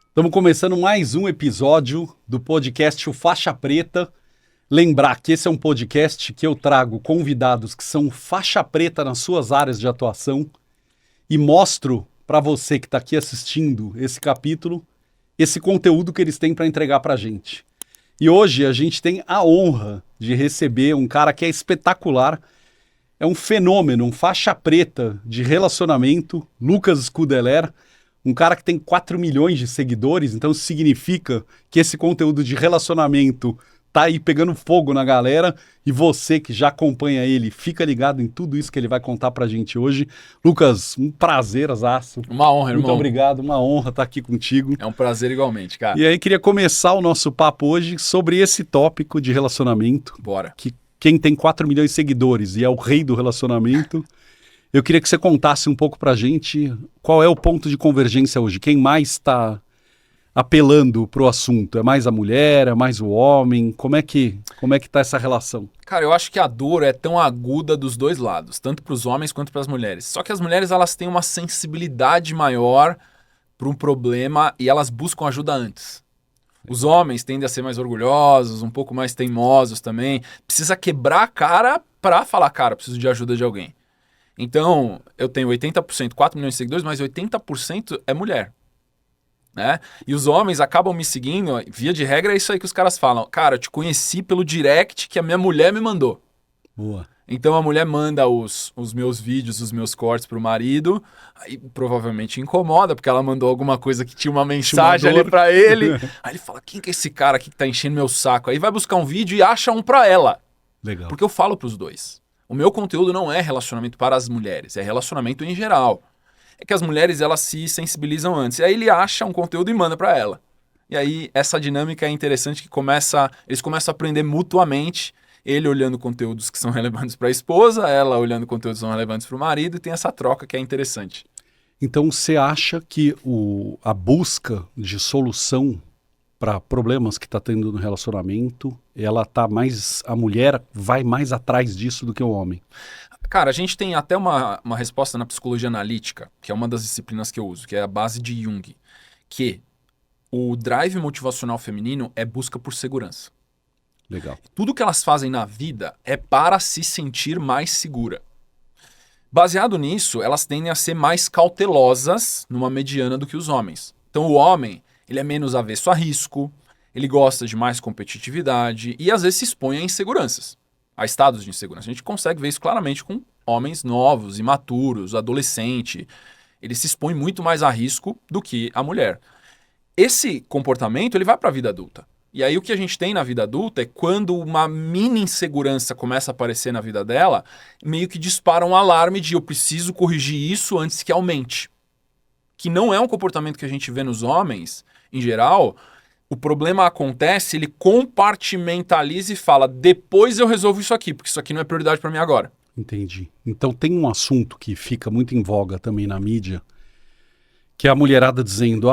Estamos começando mais um episódio do podcast O Faixa Preta. Lembrar que esse é um podcast que eu trago convidados que são faixa preta nas suas áreas de atuação e mostro para você que está aqui assistindo esse capítulo, esse conteúdo que eles têm para entregar para a gente. E hoje a gente tem a honra de receber um cara que é espetacular, é um fenômeno, um faixa preta de relacionamento, Lucas Scudeler. Um cara que tem 4 milhões de seguidores, então isso significa que esse conteúdo de relacionamento tá aí pegando fogo na galera, e você que já acompanha ele, fica ligado em tudo isso que ele vai contar pra gente hoje. Lucas, um prazerzaço. Uma honra, irmão. Muito obrigado, uma honra estar aqui contigo. É um prazer igualmente, cara. E aí queria começar o nosso papo hoje sobre esse tópico de relacionamento. Bora. Que quem tem 4 milhões de seguidores e é o rei do relacionamento... Eu queria que você contasse um pouco pra gente qual é o ponto de convergência hoje. Quem mais está apelando pro assunto? É mais a mulher? É mais o homem? Como é que tá essa relação? Cara, eu acho que a dor é tão aguda dos dois lados, tanto pros homens quanto pras mulheres. Só que as mulheres, elas têm uma sensibilidade maior para um problema e elas buscam ajuda antes. Os homens tendem a ser mais orgulhosos, um pouco mais teimosos também. Precisa quebrar a cara pra falar, cara, preciso de ajuda de alguém. Então, eu tenho 80%, 4 milhões de seguidores, mas 80% é mulher, né? E os homens acabam me seguindo, via de regra é isso aí que os caras falam. Cara, eu te conheci pelo direct que a minha mulher me mandou. Boa. Então a mulher manda os meus vídeos, os meus cortes pro marido, aí provavelmente incomoda, porque ela mandou alguma coisa que tinha uma mensagem ali pra ele. Aí ele fala, quem que é esse cara aqui que tá enchendo meu saco? Aí vai buscar um vídeo e acha um pra ela. Legal. Porque eu falo pros dois. O meu conteúdo não é relacionamento para as mulheres, é relacionamento em geral. É que as mulheres, elas se sensibilizam antes. E aí ele acha um conteúdo e manda para ela. E aí essa dinâmica é interessante que eles começam a aprender mutuamente, ele olhando conteúdos que são relevantes para a esposa, ela olhando conteúdos que são relevantes para o marido, e tem essa troca que é interessante. Então você acha que a busca de solução para problemas que está tendo no relacionamento, a mulher vai mais atrás disso do que o homem? Cara, a gente tem até uma resposta na psicologia analítica, que é uma das disciplinas que eu uso, que é a base de Jung, que o drive motivacional feminino é busca por segurança. Legal. Tudo que elas fazem na vida é para se sentir mais segura. Baseado nisso, elas tendem a ser mais cautelosas numa mediana do que os homens. Então o homem, ele é menos avesso a risco, ele gosta de mais competitividade e às vezes se expõe a inseguranças, a estados de insegurança. A gente consegue ver isso claramente com homens novos, imaturos, adolescente. Ele se expõe muito mais a risco do que a mulher. Esse comportamento, ele vai para a vida adulta. E aí o que a gente tem na vida adulta é quando uma mini insegurança começa a aparecer na vida dela, meio que dispara um alarme de eu preciso corrigir isso antes que aumente. Que não é um comportamento que a gente vê nos homens, em geral. O problema acontece, ele compartimentaliza e fala, depois eu resolvo isso aqui, porque isso aqui não é prioridade para mim agora. Entendi. Então tem um assunto que fica muito em voga também na mídia, que é a mulherada dizendo,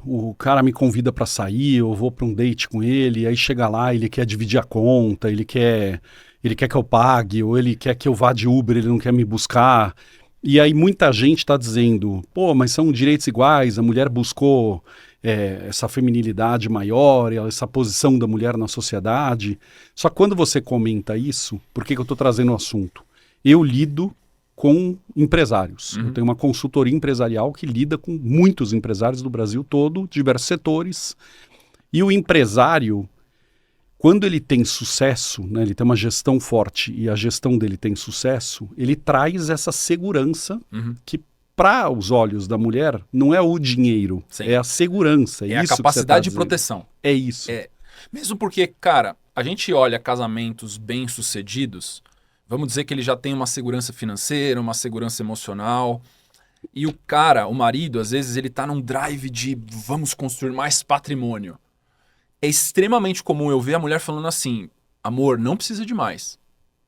o cara me convida para sair, eu vou para um date com ele, aí chega lá, ele quer dividir a conta, ele quer que eu pague, ou ele quer que eu vá de Uber, ele não quer me buscar. E aí muita gente está dizendo, mas são direitos iguais, a mulher buscou essa feminilidade maior, essa posição da mulher na sociedade. Só que quando você comenta isso, por que eu estou trazendo o assunto? Eu lido com empresários. Eu tenho uma consultoria empresarial que lida com muitos empresários do Brasil todo, diversos setores. E o empresário, quando ele tem sucesso, né, ele tem uma gestão forte e a gestão dele tem sucesso, ele traz essa segurança que, para os olhos da mulher, não é o dinheiro, Sim. é a segurança. É isso a capacidade de proteção. É isso. Mesmo porque, cara, a gente olha casamentos bem-sucedidos, vamos dizer que ele já tem uma segurança financeira, uma segurança emocional. E o cara, o marido, às vezes ele tá num drive de vamos construir mais patrimônio. É extremamente comum eu ver a mulher falando assim, amor, não precisa de mais.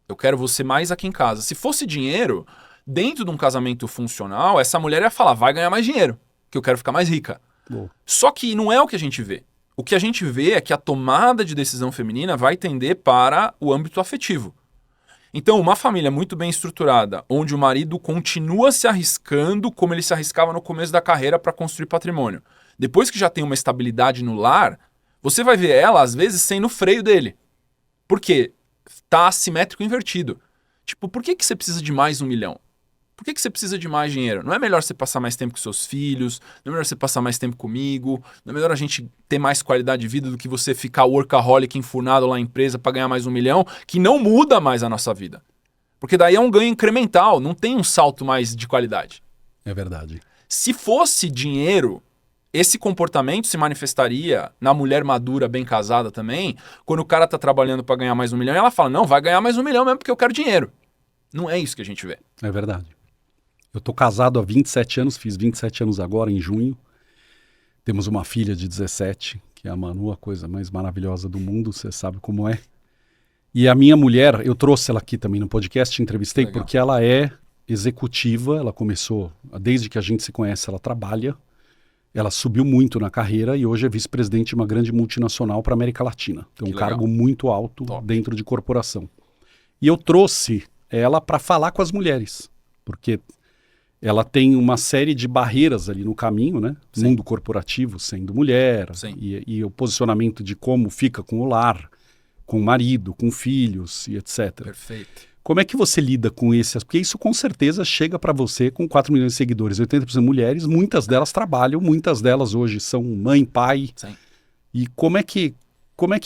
Eu quero você mais aqui em casa. Se fosse dinheiro, dentro de um casamento funcional, essa mulher ia falar, vai ganhar mais dinheiro, que eu quero ficar mais rica. Boa. Só que não é o que a gente vê. O que a gente vê é que a tomada de decisão feminina vai tender para o âmbito afetivo. Então, uma família muito bem estruturada, onde o marido continua se arriscando como ele se arriscava no começo da carreira para construir patrimônio. Depois que já tem uma estabilidade no lar, você vai ver ela, às vezes, sendo o freio dele. Por quê? Tá assimétrico invertido. Tipo, por que você precisa de mais 1 milhão? Por que você precisa de mais dinheiro? Não é melhor você passar mais tempo com seus filhos? Não é melhor você passar mais tempo comigo? Não é melhor a gente ter mais qualidade de vida do que você ficar workaholic enfurnado lá na empresa para ganhar mais 1 milhão? Que não muda mais a nossa vida. Porque daí é um ganho incremental, não tem um salto mais de qualidade. É verdade. Se fosse dinheiro, esse comportamento se manifestaria na mulher madura, bem casada também, quando o cara tá trabalhando para ganhar mais 1 milhão e ela fala, não, vai ganhar mais 1 milhão mesmo porque eu quero dinheiro. Não é isso que a gente vê. É verdade. Eu tô casado há 27 anos, fiz 27 anos agora, em junho. Temos uma filha de 17, que é a Manu, a coisa mais maravilhosa do mundo, você sabe como é. E a minha mulher, eu trouxe ela aqui também no podcast, entrevistei, Legal. porque ela é executiva, ela começou, desde que a gente se conhece, ela trabalha, ela subiu muito na carreira e hoje é vice-presidente de uma grande multinacional para a América Latina. Tem um Que legal. cargo muito alto Top. dentro de corporação. E eu trouxe ela para falar com as mulheres, porque ela tem uma série de barreiras ali no caminho, né? Sim. Mundo corporativo, sendo mulher, Sim. e o posicionamento de como fica com o lar, com o marido, com filhos e etc. Perfeito. Como é que você lida com esse? Porque isso com certeza chega para você com 4 milhões de seguidores, 80% mulheres, muitas delas trabalham, muitas delas hoje são mãe, pai. Sim. E como é que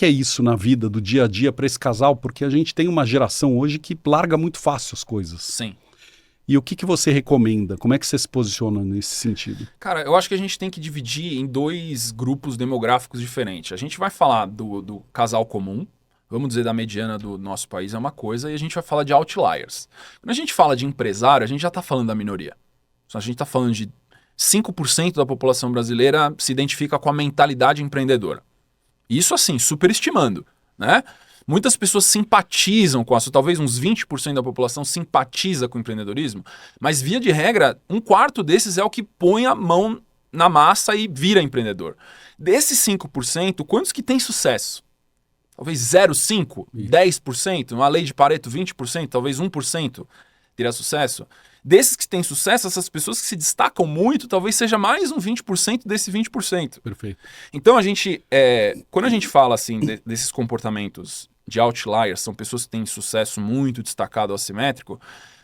é isso na vida do dia a dia para esse casal? Porque a gente tem uma geração hoje que larga muito fácil as coisas. Sim. E o que você recomenda? Como é que você se posiciona nesse sentido? Cara, eu acho que a gente tem que dividir em 2 grupos demográficos diferentes. A gente vai falar do casal comum, vamos dizer da mediana do nosso país é uma coisa, e a gente vai falar de outliers. Quando a gente fala de empresário, a gente já está falando da minoria. A gente está falando de 5% da população brasileira se identifica com a mentalidade empreendedora. Isso assim, superestimando, né? Muitas pessoas simpatizam com isso, talvez uns 20% da população simpatiza com o empreendedorismo, mas via de regra, 1/4 desses é o que põe a mão na massa e vira empreendedor. Desses 5%, quantos que têm sucesso? Talvez 0,5%, 10%, uma lei de Pareto 20%, talvez 1% terá sucesso. Desses que têm sucesso, essas pessoas que se destacam muito, talvez seja mais um 20% desse 20%. Perfeito. Então, quando a gente fala assim desses comportamentos de outliers, são pessoas que têm sucesso muito destacado, assimétrico,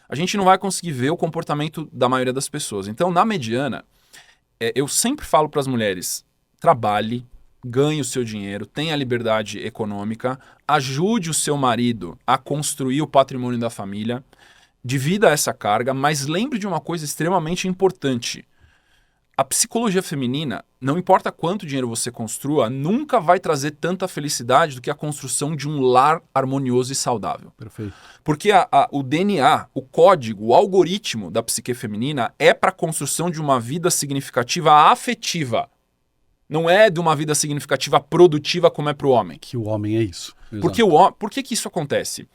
a gente não vai conseguir ver o comportamento da maioria das pessoas. Então, na mediana, eu sempre falo para as mulheres, trabalhe, ganhe o seu dinheiro, tenha liberdade econômica, ajude o seu marido a construir o patrimônio da família, divida essa carga, mas lembre de uma coisa extremamente importante. A psicologia feminina, não importa quanto dinheiro você construa, nunca vai trazer tanta felicidade do que a construção de um lar harmonioso e saudável. Perfeito. Porque o DNA, o código, o algoritmo da psique feminina é para a construção de uma vida significativa afetiva. Não é de uma vida significativa produtiva como é para o homem. Que o homem é isso. Porque por que isso acontece?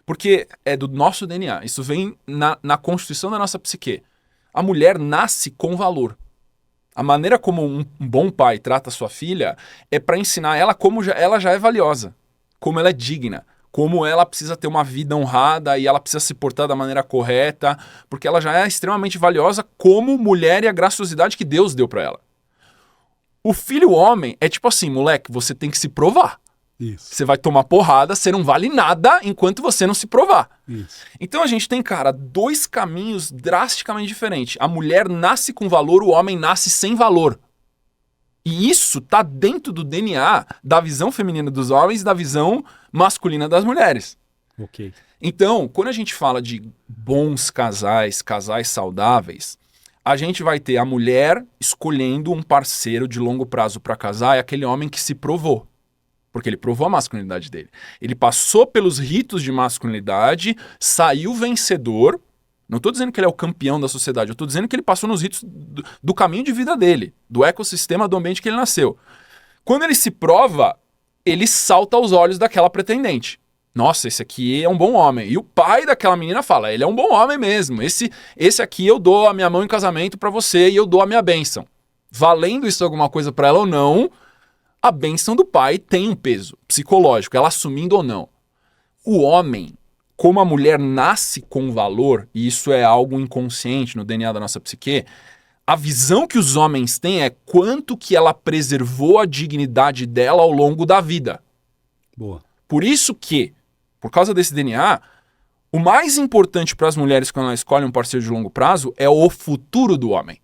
Porque é do nosso DNA. Isso vem na constituição da nossa psique. A mulher nasce com valor. A maneira como um bom pai trata a sua filha é para ensinar ela como ela já é valiosa, como ela é digna, como ela precisa ter uma vida honrada e ela precisa se portar da maneira correta, porque ela já é extremamente valiosa como mulher e a graciosidade que Deus deu para ela. O filho homem é tipo assim, moleque, você tem que se provar. Isso. Você vai tomar porrada, você não vale nada enquanto você não se provar. Isso. Então a gente tem, cara, 2 caminhos drasticamente diferentes. A mulher nasce com valor, o homem nasce sem valor. E isso tá dentro do DNA da visão feminina dos homens e da visão masculina das mulheres. Ok. Então, quando a gente fala de bons casais, casais saudáveis, a gente vai ter a mulher escolhendo um parceiro de longo prazo para casar, é aquele homem que se provou. Porque ele provou a masculinidade dele. Ele passou pelos ritos de masculinidade, saiu vencedor. Não estou dizendo que ele é o campeão da sociedade, eu estou dizendo que ele passou nos ritos do caminho de vida dele, do ecossistema, do ambiente que ele nasceu. Quando ele se prova, ele salta aos olhos daquela pretendente. Nossa, esse aqui é um bom homem. E o pai daquela menina fala, ele é um bom homem mesmo. Esse aqui eu dou a minha mão em casamento pra você e eu dou a minha bênção. Valendo isso alguma coisa pra ela ou não, a bênção do pai tem um peso psicológico, ela assumindo ou não. O homem, como a mulher nasce com valor, e isso é algo inconsciente no DNA da nossa psique, a visão que os homens têm é quanto que ela preservou a dignidade dela ao longo da vida. Boa. Por isso que, por causa desse DNA, o mais importante para as mulheres quando elas escolhem um parceiro de longo prazo é o futuro do homem.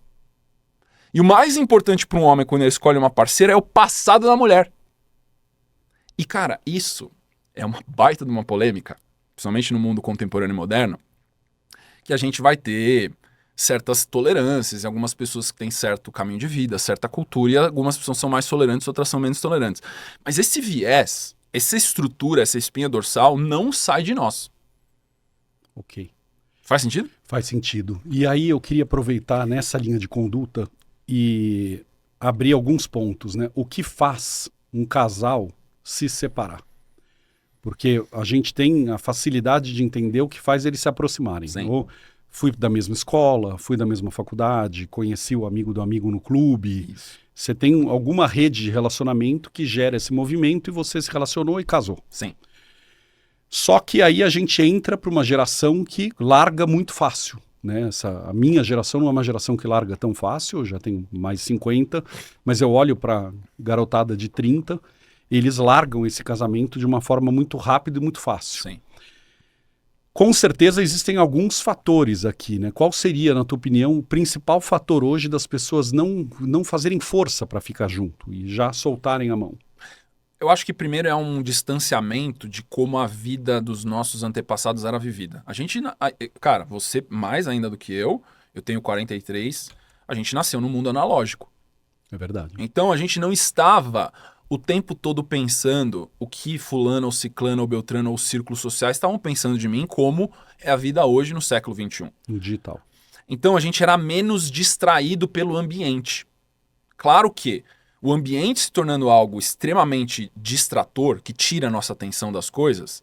E o mais importante para um homem quando ele escolhe uma parceira é o passado da mulher. E, cara, isso é uma baita de uma polêmica, principalmente no mundo contemporâneo e moderno, que a gente vai ter certas tolerâncias, algumas pessoas que têm certo caminho de vida, certa cultura, e algumas pessoas são mais tolerantes, outras são menos tolerantes. Mas esse viés, essa estrutura, essa espinha dorsal não sai de nós. Ok. Faz sentido? Faz sentido. E aí eu queria aproveitar nessa linha de conduta e abrir alguns pontos, né? O que faz um casal se separar? Porque a gente tem a facilidade de entender o que faz eles se aproximarem. Sim. Ou fui da mesma escola, fui da mesma faculdade, conheci o amigo do amigo no clube. Isso. Você tem alguma rede de relacionamento que gera esse movimento e você se relacionou e casou. Sim. Só que aí a gente entra para uma geração que larga muito fácil. Né? A minha geração não é uma geração que larga tão fácil, eu já tenho mais 50, mas eu olho para garotada de 30, eles largam esse casamento de uma forma muito rápida e muito fácil. Sim. Com certeza existem alguns fatores aqui, né? Qual seria, na tua opinião, o principal fator hoje das pessoas não fazerem força para ficar junto e já soltarem a mão? Eu acho que primeiro é um distanciamento de como a vida dos nossos antepassados era vivida. A gente, cara, você mais ainda do que eu tenho 43, a gente nasceu num mundo analógico. É verdade. Então a gente não estava o tempo todo pensando o que fulano ou ciclano ou beltrano ou os círculos sociais estavam pensando de mim, como é a vida hoje no século XXI. No digital. Então a gente era menos distraído pelo ambiente. Claro que o ambiente se tornando algo extremamente distrator, que tira a nossa atenção das coisas,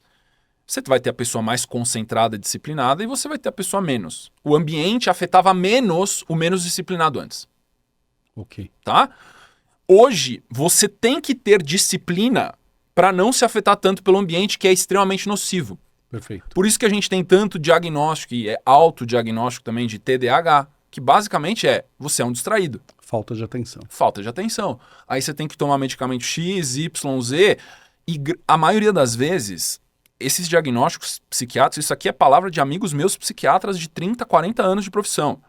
você vai ter a pessoa mais concentrada e disciplinada e você vai ter a pessoa menos. O ambiente afetava menos o menos disciplinado antes. Ok. Tá? Hoje, você tem que ter disciplina para não se afetar tanto pelo ambiente, que é extremamente nocivo. Perfeito. Por isso que a gente tem tanto diagnóstico, e é autodiagnóstico também de TDAH, que basicamente você é um distraído. Falta de atenção. Falta de atenção. Aí você tem que tomar medicamento X, Y, Z, e a maioria das vezes, esses diagnósticos psiquiátricos, isso aqui é palavra de amigos meus psiquiatras de 30, 40 anos de profissão.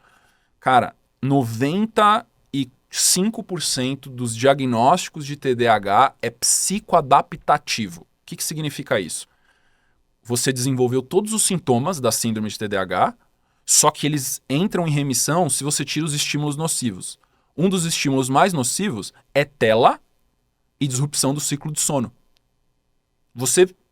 Cara, 95% dos diagnósticos de TDAH é psicoadaptativo. O que significa isso? Você desenvolveu todos os sintomas da síndrome de TDAH, só que eles entram em remissão se você tira os estímulos nocivos. Um dos estímulos mais nocivos é tela e disrupção do ciclo de sono.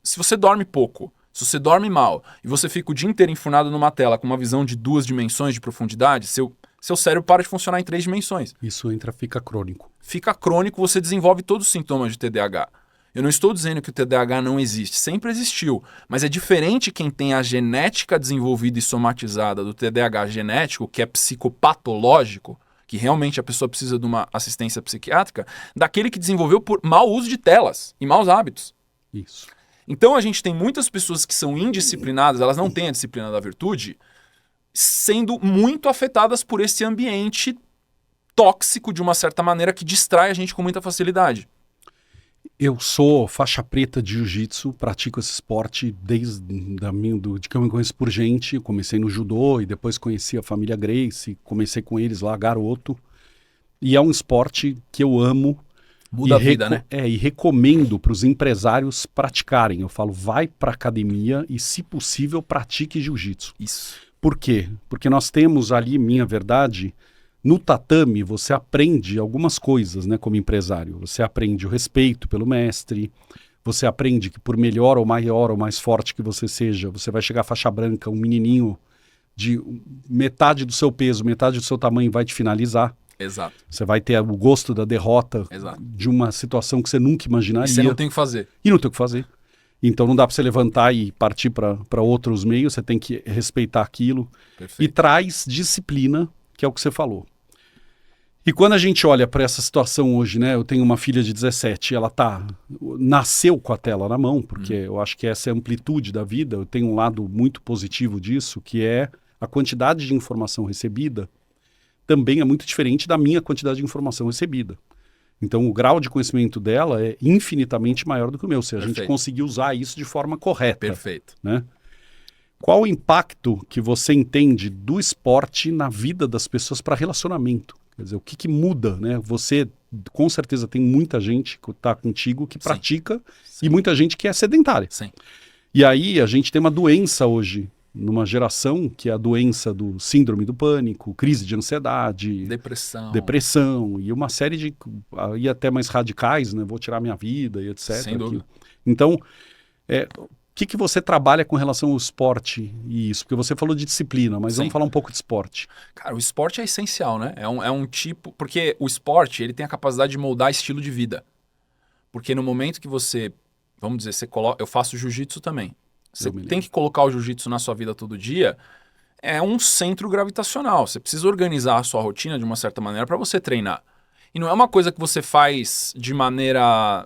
Se você dorme pouco, se você dorme mal e você fica o dia inteiro enfurnado numa tela com uma visão de 2 dimensões de profundidade, seu cérebro para de funcionar em 3 dimensões. Isso fica crônico. Fica crônico, você desenvolve todos os sintomas de TDAH. Eu não estou dizendo que o TDAH não existe, sempre existiu, mas é diferente quem tem a genética desenvolvida e somatizada do TDAH genético, que é psicopatológico, que realmente a pessoa precisa de uma assistência psiquiátrica, daquele que desenvolveu por mau uso de telas e maus hábitos. Isso. Então a gente tem muitas pessoas que são indisciplinadas, elas não têm a disciplina da virtude, sendo muito afetadas por esse ambiente tóxico, de uma certa maneira, que distrai a gente com muita facilidade. Eu sou faixa preta de jiu-jitsu, pratico esse esporte desde de que eu me conheço por gente. Eu comecei no judô e depois conheci a família Gracie, comecei com eles lá, garoto. E é um esporte que eu amo. Muda a vida, né? E recomendo para os empresários praticarem. Eu falo, vai para academia e, se possível, pratique jiu-jitsu. Isso. Por quê? Porque nós temos ali, minha verdade, no tatame você aprende algumas coisas, né, como empresário. Você aprende o respeito pelo mestre, você aprende que por melhor ou maior ou mais forte que você seja, você vai chegar à faixa branca, um menininho de metade do seu peso, metade do seu tamanho vai te finalizar. Exato. Você vai ter o gosto da derrota. Exato. De uma situação que você nunca imaginaria. E você não tem o que fazer. E não tem o que fazer. Então não dá para você levantar e partir para outros meios, você tem que respeitar aquilo. Perfeito. E traz disciplina, que é o que você falou. E quando a gente olha para essa situação hoje, né? Eu tenho uma filha de 17, ela nasceu com a tela na mão, porque eu acho que essa é a amplitude da vida. Eu tenho um lado muito positivo disso, que é a quantidade de informação recebida também é muito diferente da minha quantidade de informação recebida. Então o grau de conhecimento dela é infinitamente maior do que o meu, se a gente conseguir usar isso de forma correta. Perfeito. Né? Qual o impacto que você entende do esporte na vida das pessoas para relacionamento? Quer dizer, o que muda, né? Você, com certeza, tem muita gente que está contigo que pratica e muita gente que é sedentária. Sim. E aí a gente tem uma doença hoje, numa geração, que é a doença do síndrome do pânico, crise de ansiedade, depressão e uma série de, aí até mais radicais, né? Vou tirar minha vida e etc. Sem dúvida. Então, o que você trabalha com relação ao esporte e isso? Porque você falou de disciplina, mas vamos falar um pouco de esporte. Cara, o esporte é essencial, né? É um tipo... Porque o esporte, ele tem a capacidade de moldar estilo de vida. Porque no momento que você... Vamos dizer, você coloca... Eu faço jiu-jitsu também. Você tem que colocar o jiu-jitsu na sua vida todo dia. É um centro gravitacional. Você precisa organizar a sua rotina de uma certa maneira para você treinar. E não é uma coisa que você faz de maneira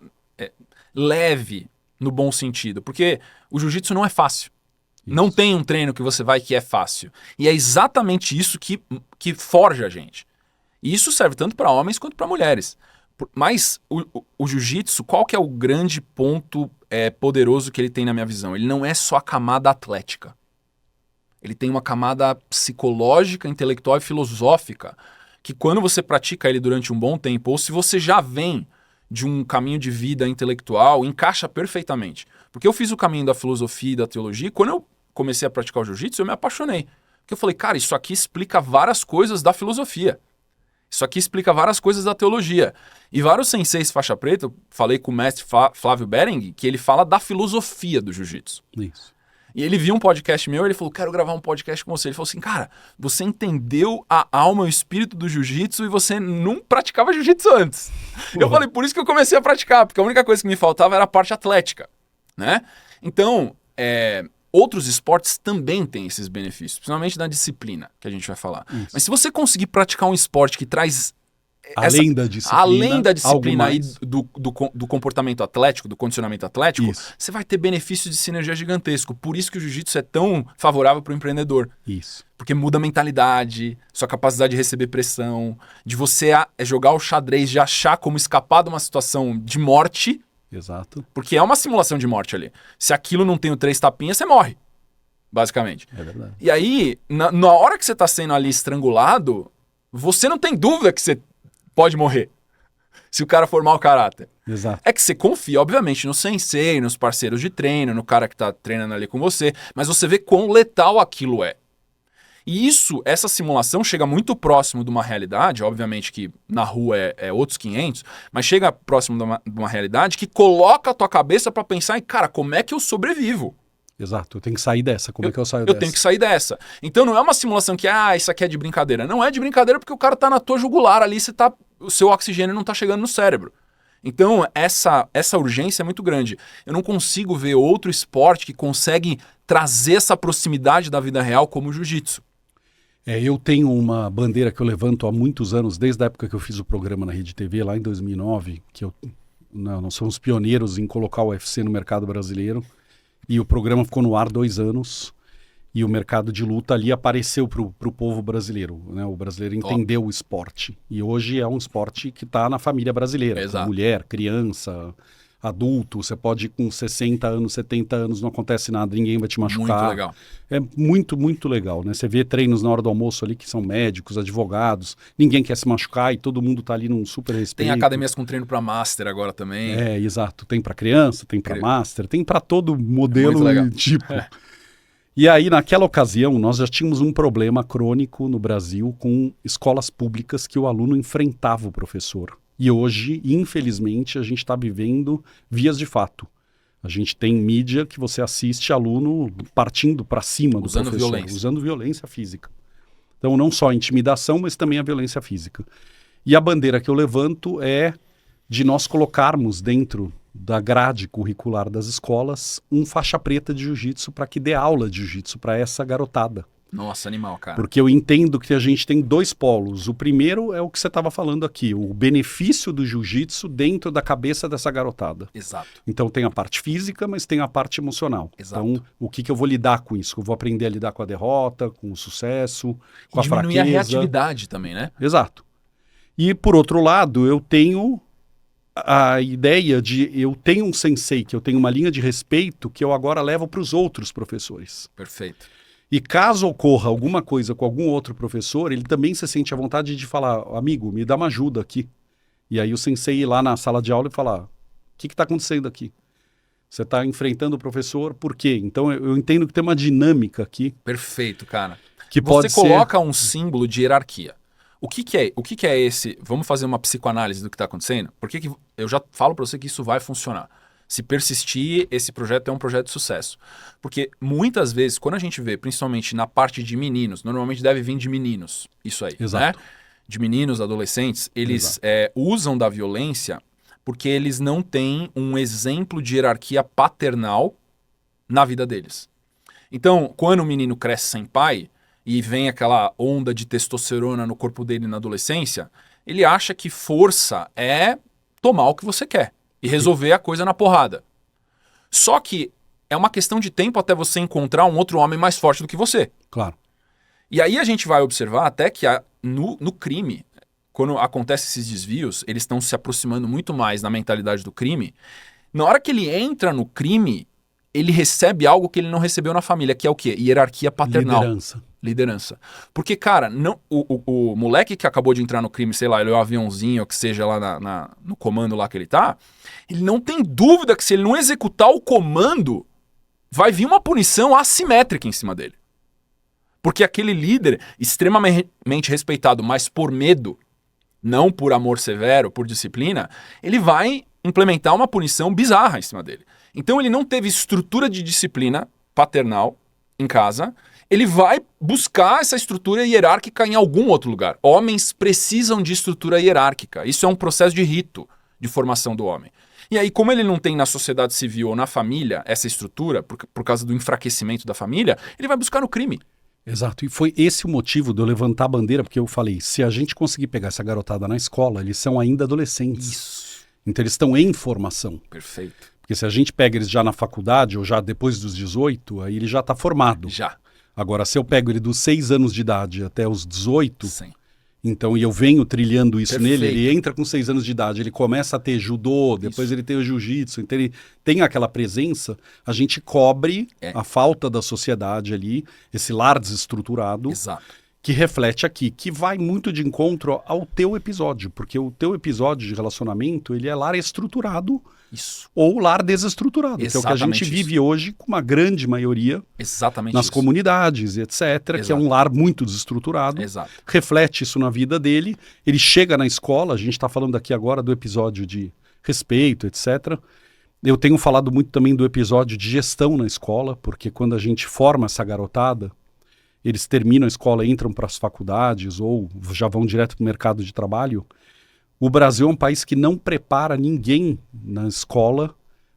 leve, no bom sentido. Porque o jiu-jitsu não é fácil. Isso. Não tem um treino que você vai que é fácil. E é exatamente isso que forja a gente. E isso serve tanto para homens quanto para mulheres. Mas o jiu-jitsu, qual que é o grande ponto poderoso que ele tem na minha visão? Ele não é só a camada atlética. Ele tem uma camada psicológica, intelectual e filosófica que quando você pratica ele durante um bom tempo, ou se você já vem de um caminho de vida intelectual, encaixa perfeitamente. Porque eu fiz o caminho da filosofia e da teologia e quando eu comecei a praticar o jiu-jitsu, eu me apaixonei. Porque eu falei, cara, isso aqui explica várias coisas da filosofia. Isso aqui explica várias coisas da teologia. E vários senseis faixa preta, eu falei com o mestre Flávio Bering, que ele fala da filosofia do jiu-jitsu. Isso. E ele viu um podcast meu, ele falou, quero gravar um podcast com você. Ele falou assim, cara, você entendeu a alma e o espírito do jiu-jitsu e você não praticava jiu-jitsu antes. Uhum. Eu falei, por isso que eu comecei a praticar, porque a única coisa que me faltava era a parte atlética, né? Então, outros esportes também têm esses benefícios, principalmente na disciplina, que a gente vai falar. Isso. Mas se você conseguir praticar um esporte que traz... Além da disciplina e do comportamento atlético, do condicionamento atlético, você vai ter benefícios de sinergia gigantesco. Por isso que o jiu-jitsu é tão favorável para o empreendedor. Isso. Porque muda a mentalidade, sua capacidade de receber pressão, de você jogar o xadrez, de achar como escapar de uma situação de morte. Exato. Porque é uma simulação de morte ali. Se aquilo não tem o 3 tapinhas, você morre. Basicamente. É verdade. E aí, na hora que você está sendo ali estrangulado, você não tem dúvida que você pode morrer. Se o cara for mau caráter. Exato. É que você confia, obviamente, no sensei, nos parceiros de treino, no cara que está treinando ali com você, mas você vê quão letal aquilo é. E essa simulação chega muito próximo de uma realidade, obviamente que na rua é outros 500, mas chega próximo de uma realidade que coloca a tua cabeça para pensar em, cara, como é que eu sobrevivo? Exato, eu tenho que sair dessa, como é que eu saio dessa? Eu tenho que sair dessa. Então não é uma simulação que, isso aqui é de brincadeira. Não é de brincadeira porque o cara tá na tua jugular ali, o seu oxigênio não tá chegando no cérebro. Então essa urgência é muito grande. Eu não consigo ver outro esporte que consegue trazer essa proximidade da vida real como o jiu-jitsu. Eu tenho uma bandeira que eu levanto há muitos anos, desde a época que eu fiz o programa na Rede TV, lá em 2009, que nós somos pioneiros em colocar o UFC no mercado brasileiro. E o programa ficou no ar 2 anos e o mercado de luta ali apareceu para o povo brasileiro. Né? O brasileiro entendeu o esporte. E hoje é um esporte que está na família brasileira. Mulher, criança, adulto. Você pode ir com 60 anos, 70 anos, não acontece nada, ninguém vai te machucar. Muito legal. É muito, muito legal. Né? Você vê treinos na hora do almoço ali que são médicos, advogados. Ninguém quer se machucar e todo mundo está ali num super respeito. Tem academias com treino para master agora também. Exato. Tem para criança, tem para master, tem para todo modelo e tipo. E aí, naquela ocasião, nós já tínhamos um problema crônico no Brasil com escolas públicas que o aluno enfrentava o professor. E hoje, infelizmente, a gente está vivendo vias de fato. A gente tem mídia que você assiste aluno partindo para cima do professor, usando violência física. Então, não só a intimidação, mas também a violência física. E a bandeira que eu levanto é de nós colocarmos dentro da grade curricular das escolas um faixa preta de jiu-jitsu para que dê aula de jiu-jitsu para essa garotada. Nossa, animal, cara. Porque eu entendo que a gente tem dois polos. O primeiro é o que você estava falando aqui, o benefício do jiu-jitsu dentro da cabeça dessa garotada. Exato. Então tem a parte física, mas tem a parte emocional. Exato. Então, o que eu vou lidar com isso? Eu vou aprender a lidar com a derrota, com o sucesso, com a diminuir fraqueza. a reatividade também, né? Exato. E, por outro lado, eu tenho a ideia de eu tenho um sensei, que eu tenho uma linha de respeito que eu agora levo para os outros professores. Perfeito. E caso ocorra alguma coisa com algum outro professor, ele também se sente à vontade de falar, amigo, me dá uma ajuda aqui. E aí o sensei ir lá na sala de aula e falar, o que está acontecendo aqui? Você está enfrentando o professor, por quê? Então eu entendo que tem uma dinâmica aqui. Perfeito, cara. Que pode Você coloca um símbolo de hierarquia. O que é esse? Vamos fazer uma psicoanálise do que está acontecendo? Porque eu já falo para você que isso vai funcionar. Se persistir, esse projeto é um projeto de sucesso. Porque muitas vezes, quando a gente vê, principalmente na parte de meninos, normalmente deve vir de meninos, isso aí, Exato. né? De meninos, adolescentes, eles usam da violência porque eles não têm um exemplo de hierarquia paternal na vida deles. Então, quando o menino cresce sem pai e vem aquela onda de testosterona no corpo dele na adolescência, ele acha que força é tomar o que você quer e resolver a coisa na porrada. Só que é uma questão de tempo até você encontrar um outro homem mais forte do que você. Claro. E aí a gente vai observar até que no crime, quando acontecem esses desvios, eles estão se aproximando muito mais na mentalidade do crime. Na hora que ele entra no crime, ele recebe algo que ele não recebeu na família, que é o quê? Hierarquia paternal. Liderança. Porque, cara, não, o moleque que acabou de entrar no crime, sei lá, ele é um aviãozinho, ou que seja lá no comando lá que ele tá, ele não tem dúvida que se ele não executar o comando, vai vir uma punição assimétrica em cima dele. Porque aquele líder extremamente respeitado, mas por medo, não por amor severo, por disciplina, ele vai implementar uma punição bizarra em cima dele. Então ele não teve estrutura de disciplina paternal em casa, ele vai buscar essa estrutura hierárquica em algum outro lugar. Homens precisam de estrutura hierárquica. Isso é um processo de rito de formação do homem. E aí, como ele não tem na sociedade civil ou na família essa estrutura, por causa do enfraquecimento da família, ele vai buscar no crime. Exato. E foi esse o motivo de eu levantar a bandeira, porque eu falei, se a gente conseguir pegar essa garotada na escola, eles são ainda adolescentes. Isso. Então eles estão em formação. Perfeito. Porque se a gente pega eles já na faculdade ou já depois dos 18, aí ele já está formado. Já. Agora, se eu pego ele dos 6 anos de idade até os 18, Sim. então, e eu venho trilhando isso Perfeito. nele, ele entra com 6 anos de idade, ele começa a ter judô, depois ele tem o jiu-jitsu, então ele tem aquela presença, a gente cobre a falta da sociedade ali, esse lar desestruturado, Exato. que reflete aqui, que vai muito de encontro ao teu episódio, porque o teu episódio de relacionamento, ele é lar estruturado, Isso. ou lar desestruturado, que é o que a gente vive hoje com uma grande maioria nas comunidades, etc., Exato. que é um lar muito desestruturado. Exato. Reflete isso na vida dele, ele chega na escola, a gente está falando aqui agora do episódio de respeito, etc. Eu tenho falado muito também do episódio de gestão na escola, porque quando a gente forma essa garotada, eles terminam a escola, entram para as faculdades ou já vão direto para o mercado de trabalho. O Brasil é um país que não prepara ninguém na escola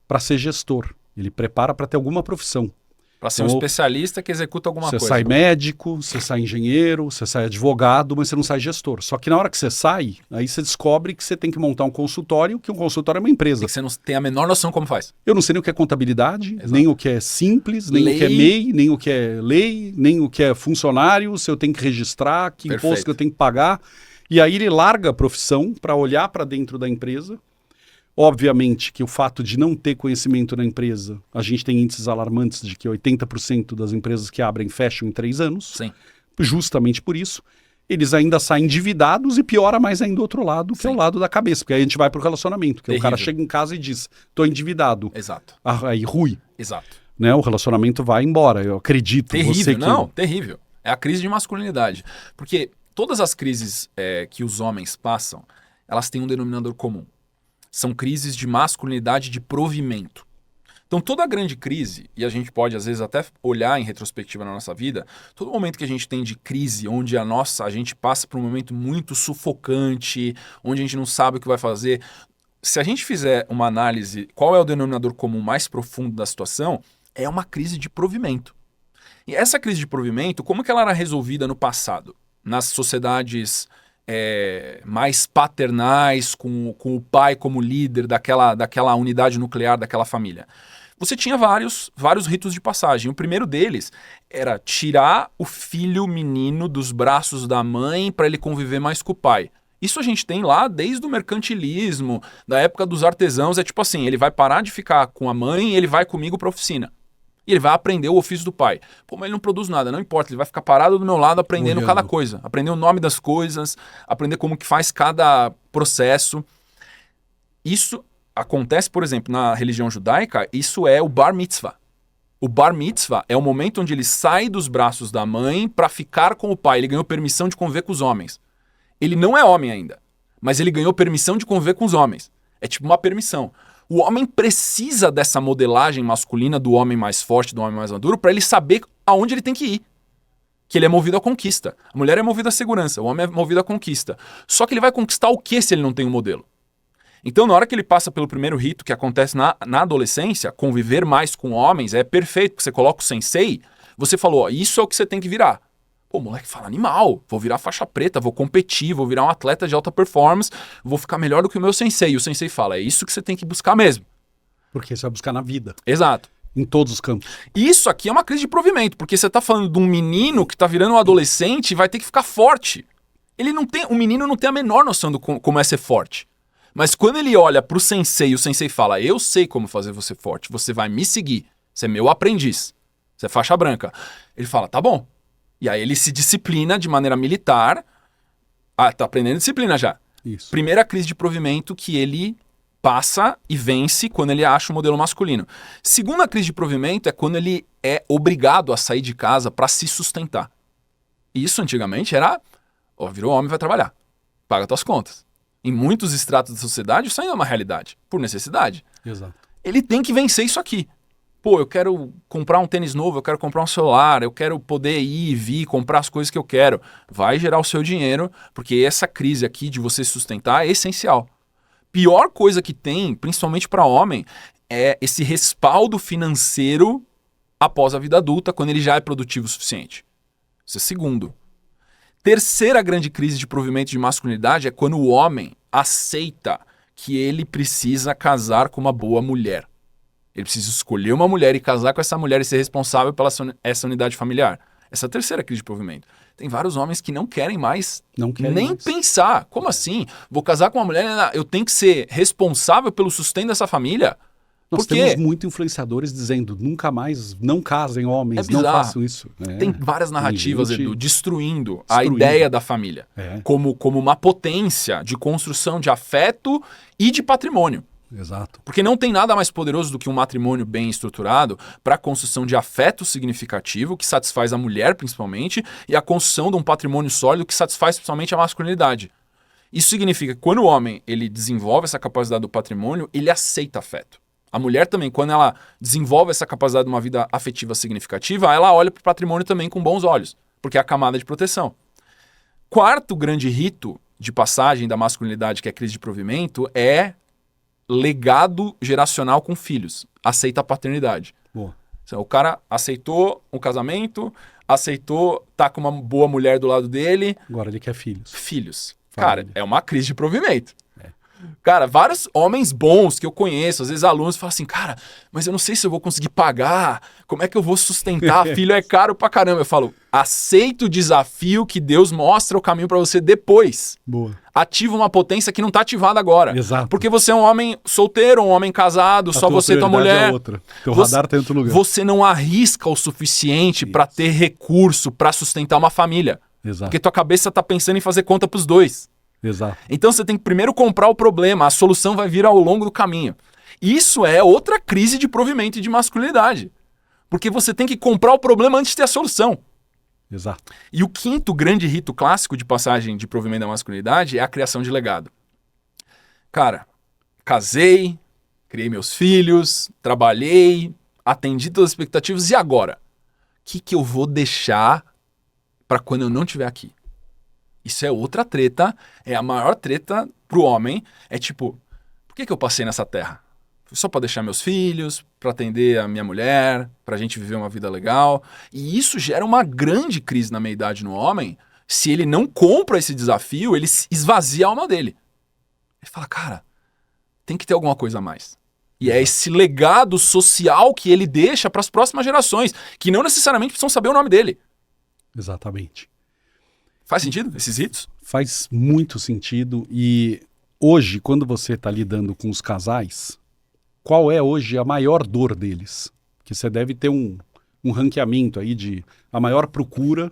para ser gestor. Ele prepara para ter alguma profissão. Para ser um especialista que executa alguma coisa. Você sai médico, você sai engenheiro, você sai advogado, mas você não sai gestor. Só que na hora que você sai, aí você descobre que você tem que montar um consultório, que um consultório é uma empresa. E que você não tem a menor noção como faz. Eu não sei nem o que é contabilidade, Exato. nem o que é simples, nem o que é MEI, nem o que é lei, nem o que é funcionário, se eu tenho que registrar, que Perfeito. imposto que eu tenho que pagar. E aí ele larga a profissão para olhar para dentro da empresa. Obviamente que o fato de não ter conhecimento na empresa, a gente tem índices alarmantes de que 80% das empresas que abrem fecham em 3 anos. Sim. Justamente por isso, eles ainda saem endividados e piora mais ainda o outro lado, que é o lado da cabeça. Porque aí a gente vai para o relacionamento, que o cara chega em casa e diz, estou endividado. Exato. Aí rui. Exato. Né? O relacionamento vai embora, eu acredito. Terrível, não, terrível. É a crise de masculinidade. Porque todas as crises que os homens passam, elas têm um denominador comum. São crises de masculinidade de provimento. Então toda grande crise, e a gente pode às vezes até olhar em retrospectiva na nossa vida, todo momento que a gente tem de crise, onde a gente passa por um momento muito sufocante, onde a gente não sabe o que vai fazer, se a gente fizer uma análise, qual é o denominador comum mais profundo da situação, é uma crise de provimento. E essa crise de provimento, como que ela era resolvida no passado? Nas sociedades mais paternais, com o pai como líder daquela unidade nuclear, daquela família. Você tinha vários ritos de passagem. O primeiro deles era tirar o filho menino dos braços da mãe para ele conviver mais com o pai. Isso a gente tem lá desde o mercantilismo, da época dos artesãos. É tipo assim, ele vai parar de ficar com a mãe e ele vai comigo para a oficina. E ele vai aprender o ofício do pai. Pô, mas ele não produz nada, não importa. Ele vai ficar parado do meu lado aprendendo Olhando. cada coisa. Aprender o nome das coisas, aprender como que faz cada processo. Isso acontece, por exemplo, na religião judaica, isso é o bar mitzvah. O bar mitzvah é o momento onde ele sai dos braços da mãe para ficar com o pai. Ele ganhou permissão de conviver com os homens. Ele não é homem ainda, mas ele ganhou permissão de conviver com os homens. É tipo uma permissão. O homem precisa dessa modelagem masculina do homem mais forte, do homem mais maduro, para ele saber aonde ele tem que ir. Que ele é movido à conquista. A mulher é movida à segurança, o homem é movido à conquista. Só que ele vai conquistar o que se ele não tem um modelo? Então, na hora que ele passa pelo primeiro rito que acontece na adolescência, conviver mais com homens é perfeito, porque você coloca o sensei, você falou, ó, isso é o que você tem que virar. Pô, o moleque fala, animal, vou virar faixa preta, vou competir, vou virar um atleta de alta performance, vou ficar melhor do que o meu sensei. E o sensei fala, é isso que você tem que buscar mesmo. Porque você vai buscar na vida, Exato. em todos os campos. Isso aqui é uma crise de provimento, porque você tá falando de um menino que tá virando um adolescente e vai ter que ficar forte. O menino não tem a menor noção de como é ser forte. Mas quando ele olha pro sensei e o sensei fala, eu sei como fazer você forte, você vai me seguir, você é meu aprendiz, você é faixa branca. Ele fala, tá bom. E aí ele se disciplina de maneira militar. Ah, tá aprendendo disciplina já. Isso. Primeira crise de provimento que ele passa e vence quando ele acha o modelo masculino. Segunda crise de provimento é quando ele é obrigado a sair de casa para se sustentar. Isso antigamente era, ó, virou homem, vai trabalhar, paga tuas contas. Em muitos estratos da sociedade isso ainda é uma realidade, por necessidade. Exato. Ele tem que vencer isso aqui. Pô, eu quero comprar um tênis novo, eu quero comprar um celular, eu quero poder ir e vir, comprar as coisas que eu quero. Vai gerar o seu dinheiro, porque essa crise aqui de você sustentar é essencial. Pior coisa que tem, principalmente para homem, é esse respaldo financeiro após a vida adulta, quando ele já é produtivo o suficiente. Isso é segundo. Terceira grande crise de provimento de masculinidade é quando o homem aceita que ele precisa casar com uma boa mulher. Ele precisa escolher uma mulher e casar com essa mulher e ser responsável pela essa unidade familiar. Essa é a terceira crise de provimento. Tem vários homens que não querem mais nem pensar. Como assim? Vou casar com uma mulher, eu tenho que ser responsável pelo sustento dessa família? Nós Por quê? temos muitos influenciadores dizendo, nunca mais, não casem homens, É não bizarro. façam isso. Tem várias narrativas, gente Edu, destruindo a destruindo. ideia da família. É. Como uma potência de construção de afeto e de patrimônio. Exato. Porque não tem nada mais poderoso do que um matrimônio bem estruturado para a construção de afeto significativo, que satisfaz a mulher principalmente, e a construção de um patrimônio sólido que satisfaz principalmente a masculinidade. Isso significa que quando o homem ele desenvolve essa capacidade do patrimônio, ele aceita afeto. A mulher também, quando ela desenvolve essa capacidade de uma vida afetiva significativa, ela olha para o patrimônio também com bons olhos, porque é a camada de proteção. Quarto grande rito de passagem da masculinidade, que é a crise de provimento, é legado geracional com filhos. Aceita a paternidade. Boa. O cara aceitou um casamento, aceitou estar com uma boa mulher do lado dele. Agora ele quer filhos. Filhos. Família. Cara, é uma crise de provimento. Cara, vários homens bons que eu conheço, às vezes alunos, falam assim, cara, mas eu não sei se eu vou conseguir pagar, como é que eu vou sustentar? Filho é caro pra caramba. Eu falo, aceita o desafio que Deus mostra o caminho pra você depois. Boa. Ativa uma potência que não tá ativada agora. Exato. Porque você é um homem solteiro, um homem casado, só você e tua mulher. É outra. Teu radar tá em outro lugar. Você não arrisca o suficiente pra ter recurso pra sustentar uma família. Exato. Porque tua cabeça tá pensando em fazer conta pros dois. Exato. Então você tem que primeiro comprar o problema, a solução vai vir ao longo do caminho. Isso é outra crise de provimento e de masculinidade. Porque você tem que comprar o problema antes de ter a solução. Exato. E o quinto grande rito clássico de passagem de provimento da masculinidade é a criação de legado. Cara, casei, criei meus filhos, trabalhei, atendi todas as expectativas, e agora? O que eu vou deixar para quando eu não estiver aqui? Isso é outra treta, é a maior treta pro homem. É tipo, por que eu passei nessa terra? Foi só para deixar meus filhos, para atender a minha mulher, para a gente viver uma vida legal. E isso gera uma grande crise na meia-idade no homem. Se ele não compra esse desafio, ele esvazia a alma dele. Ele fala, cara, tem que ter alguma coisa a mais. E é esse legado social que ele deixa para as próximas gerações, que não necessariamente precisam saber o nome dele. Exatamente. Faz sentido esses ritos? Faz muito sentido. E hoje, quando você está lidando com os casais, qual é hoje a maior dor deles? Que você deve ter um ranqueamento aí de a maior procura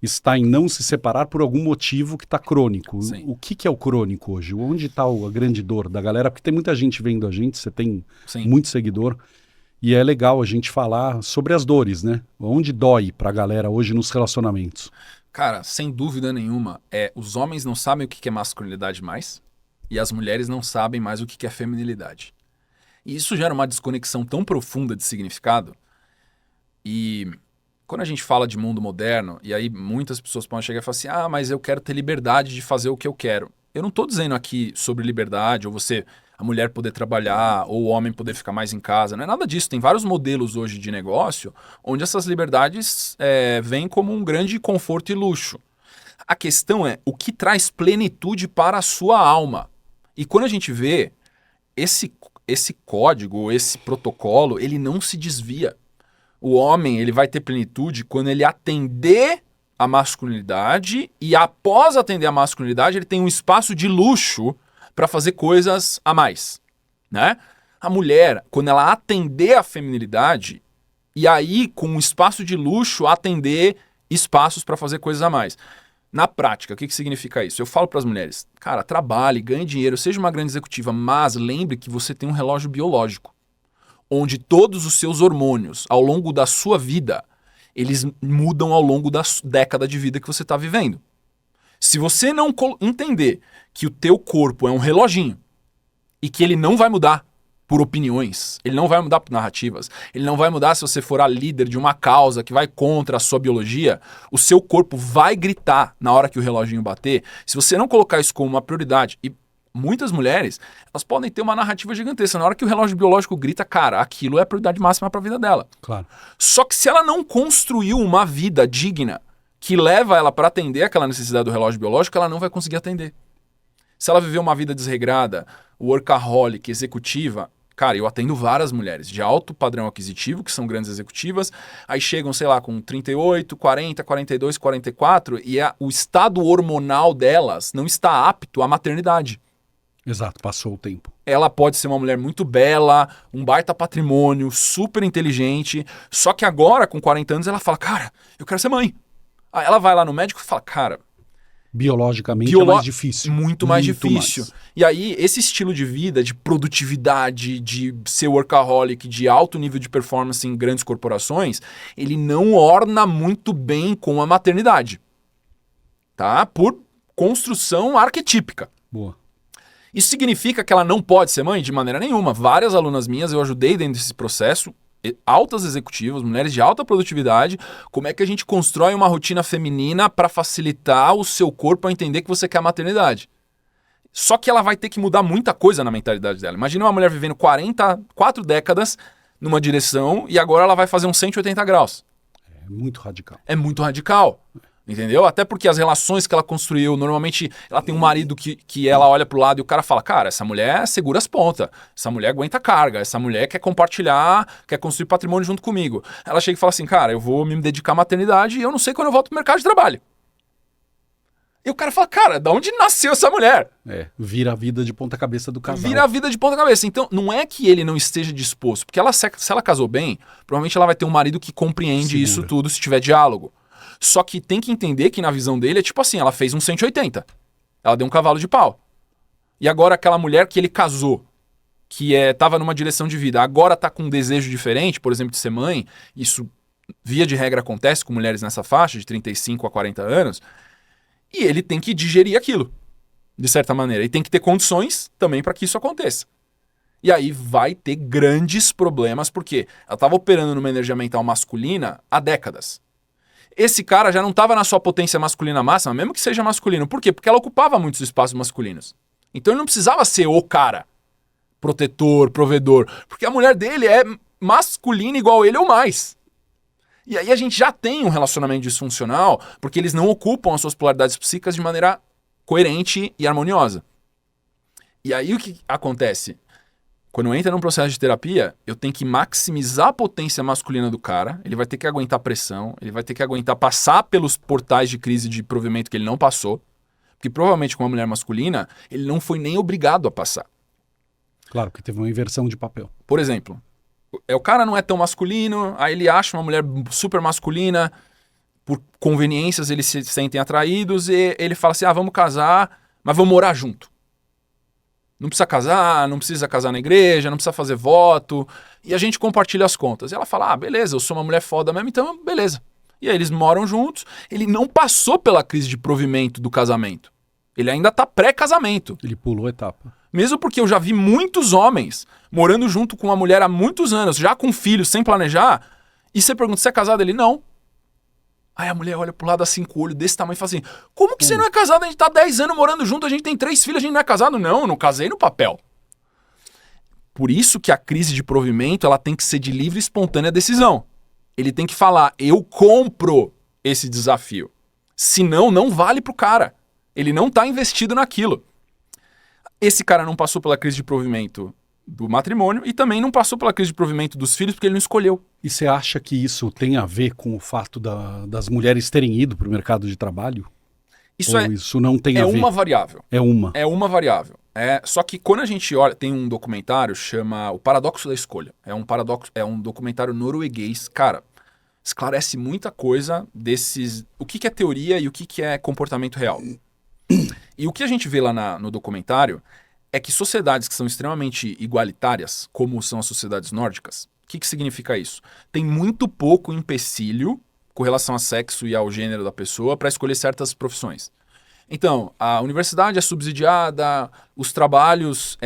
está em não se separar por algum motivo que está crônico. Sim. O que é o crônico hoje? Onde está a grande dor da galera? Porque tem muita gente vendo a gente, você tem Sim. muito seguidor, e é legal a gente falar sobre as dores, né? Onde dói pra galera hoje nos relacionamentos? Cara, sem dúvida nenhuma, os homens não sabem o que é masculinidade mais e as mulheres não sabem mais o que é feminilidade. E isso gera uma desconexão tão profunda de significado. E quando a gente fala de mundo moderno, e aí muitas pessoas podem chegar e falar assim, mas eu quero ter liberdade de fazer o que eu quero. Eu não estou dizendo aqui sobre liberdade, ou a mulher poder trabalhar, ou o homem poder ficar mais em casa. Não é nada disso. Tem vários modelos hoje de negócio onde essas liberdades vêm como um grande conforto e luxo. A questão é o que traz plenitude para a sua alma. E quando a gente vê esse código, esse protocolo, ele não se desvia. O homem ele vai ter plenitude quando ele atender a masculinidade e após atender a masculinidade ele tem um espaço de luxo para fazer coisas a mais, né? A mulher, quando ela atender a feminilidade e aí com um espaço de luxo atender espaços para fazer coisas a mais. Na prática, o que significa isso? Eu falo para as mulheres, cara, trabalhe, ganhe dinheiro, seja uma grande executiva, mas lembre que você tem um relógio biológico, onde todos os seus hormônios, ao longo da sua vida, eles mudam ao longo da década de vida que você está vivendo. Se você não entender que o teu corpo é um reloginho e que ele não vai mudar por opiniões, ele não vai mudar por narrativas, ele não vai mudar se você for a líder de uma causa que vai contra a sua biologia, o seu corpo vai gritar na hora que o reloginho bater. Se você não colocar isso como uma prioridade, e muitas mulheres, elas podem ter uma narrativa gigantesca. Na hora que o relógio biológico grita, cara, aquilo é a prioridade máxima para a vida dela. Claro. Só que se ela não construiu uma vida digna que leva ela para atender aquela necessidade do relógio biológico, ela não vai conseguir atender. Se ela viver uma vida desregrada, workaholic, executiva, cara, eu atendo várias mulheres de alto padrão aquisitivo, que são grandes executivas, aí chegam, sei lá, com 38, 40, 42, 44, e o estado hormonal delas não está apto à maternidade. Exato, passou o tempo. Ela pode ser uma mulher muito bela, um baita patrimônio, super inteligente, só que agora, com 40 anos, ela fala, cara, eu quero ser mãe. Aí ela vai lá no médico e fala, cara... Biologicamente é mais difícil. Muito mais difícil. Mais. E aí, esse estilo de vida, de produtividade, de ser workaholic, de alto nível de performance em grandes corporações, ele não orna muito bem com a maternidade. Tá? Por construção arquetípica. Boa. Isso significa que ela não pode ser mãe? De maneira nenhuma. Várias alunas minhas eu ajudei dentro desse processo, altas executivas, mulheres de alta produtividade, como é que a gente constrói uma rotina feminina para facilitar o seu corpo a entender que você quer a maternidade. Só que ela vai ter que mudar muita coisa na mentalidade dela. Imagina uma mulher vivendo 4 décadas numa direção e agora ela vai fazer uns 180 graus. É muito radical. É muito radical. Entendeu? Até porque as relações que ela construiu, normalmente ela tem um marido que ela olha pro lado e o cara fala, cara, essa mulher segura as pontas, essa mulher aguenta carga, essa mulher quer compartilhar, quer construir patrimônio junto comigo. Ela chega e fala assim, cara, eu vou me dedicar à maternidade e eu não sei quando eu volto pro mercado de trabalho. E o cara fala, cara, da onde nasceu essa mulher? Vira a vida de ponta cabeça do casal. Vira a vida de ponta cabeça. Então, não é que ele não esteja disposto, porque se ela casou bem, provavelmente ela vai ter um marido que compreende isso tudo se tiver diálogo. Só que tem que entender que na visão dele é tipo assim, ela fez um 180. Ela deu um cavalo de pau. E agora aquela mulher que ele casou, que tava numa direção de vida, agora tá com um desejo diferente, por exemplo, de ser mãe, isso via de regra acontece com mulheres nessa faixa, de 35 a 40 anos, e ele tem que digerir aquilo, de certa maneira. E tem que ter condições também para que isso aconteça. E aí vai ter grandes problemas, porque ela estava operando numa energia mental masculina há décadas. Esse cara já não estava na sua potência masculina máxima, mesmo que seja masculino. Por quê? Porque ela ocupava muitos espaços masculinos. Então ele não precisava ser o cara. protetor, provedor. Porque a mulher dele é masculina igual ele ou mais. E aí a gente já tem um relacionamento disfuncional porque eles não ocupam as suas polaridades psíquicas de maneira coerente e harmoniosa. E aí o que acontece? Quando entra num processo de terapia, eu tenho que maximizar a potência masculina do cara, ele vai ter que aguentar pressão, ele vai ter que aguentar passar pelos portais de crise de provimento que ele não passou, porque provavelmente com uma mulher masculina, ele não foi nem obrigado a passar. Claro, porque teve uma inversão de papel. Por exemplo, o cara não é tão masculino, aí ele acha uma mulher super masculina, por conveniências eles se sentem atraídos e ele fala assim, vamos casar, mas vamos morar junto. Não precisa casar, não precisa casar na igreja, não precisa fazer voto. E a gente compartilha as contas. E ela fala, beleza, eu sou uma mulher foda mesmo, então beleza. E aí eles moram juntos. Ele não passou pela crise de provimento do casamento. Ele ainda tá pré-casamento. Ele pulou a etapa. Mesmo porque eu já vi muitos homens morando junto com uma mulher há muitos anos, já com filhos, sem planejar. E você pergunta, você é casado? Ele, não. Aí a mulher olha pro lado assim, com o olho desse tamanho e fala assim, como que você não é casado? A gente tá 10 anos morando junto, a gente tem 3 filhos, a gente não é casado? Não, eu não casei no papel. Por isso que a crise de provimento, ela tem que ser de livre e espontânea decisão. Ele tem que falar, eu compro esse desafio. Senão, não vale pro cara. Ele não tá investido naquilo. Esse cara não passou pela crise de provimento do matrimônio e também não passou pela crise de provimento dos filhos porque ele não escolheu. E você acha que isso tem a ver com o fato das mulheres terem ido para o mercado de trabalho? Isso não tem a ver? É uma variável. É uma. É uma variável. Só que quando a gente olha, tem um documentário chama O Paradoxo da Escolha. É um documentário norueguês. Cara, esclarece muita coisa desses... O que é teoria e o que é comportamento real. E o que a gente vê lá no documentário é que sociedades que são extremamente igualitárias, como são as sociedades nórdicas, o que significa isso? Tem muito pouco empecilho com relação a sexo e ao gênero da pessoa para escolher certas profissões. Então, a universidade é subsidiada, os trabalhos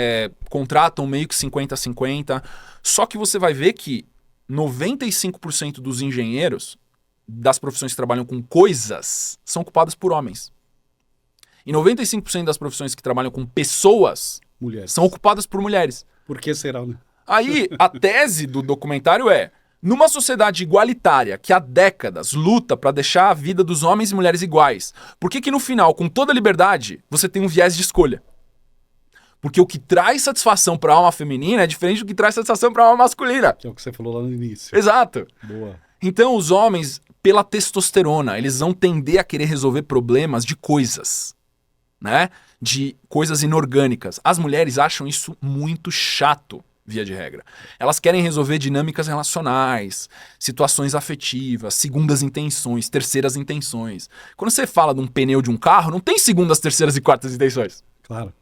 contratam meio que 50-50, só que você vai ver que 95% dos engenheiros das profissões que trabalham com coisas são ocupadas por homens. E 95% das profissões que trabalham com pessoas são ocupadas por mulheres. Por que será, né? Aí, a tese do documentário é, numa sociedade igualitária que há décadas luta para deixar a vida dos homens e mulheres iguais, por que no final, com toda a liberdade, você tem um viés de escolha? Porque o que traz satisfação para a alma feminina é diferente do que traz satisfação para a alma masculina. Que é o que você falou lá no início. Exato. Boa. Então, os homens, pela testosterona, eles vão tender a querer resolver problemas de coisas. Né? De coisas inorgânicas. As mulheres acham isso muito chato, via de regra. Elas querem resolver dinâmicas relacionais, situações afetivas, segundas intenções, terceiras intenções. Quando você fala de um pneu de um carro, não tem segundas, terceiras e quartas intenções. Claro.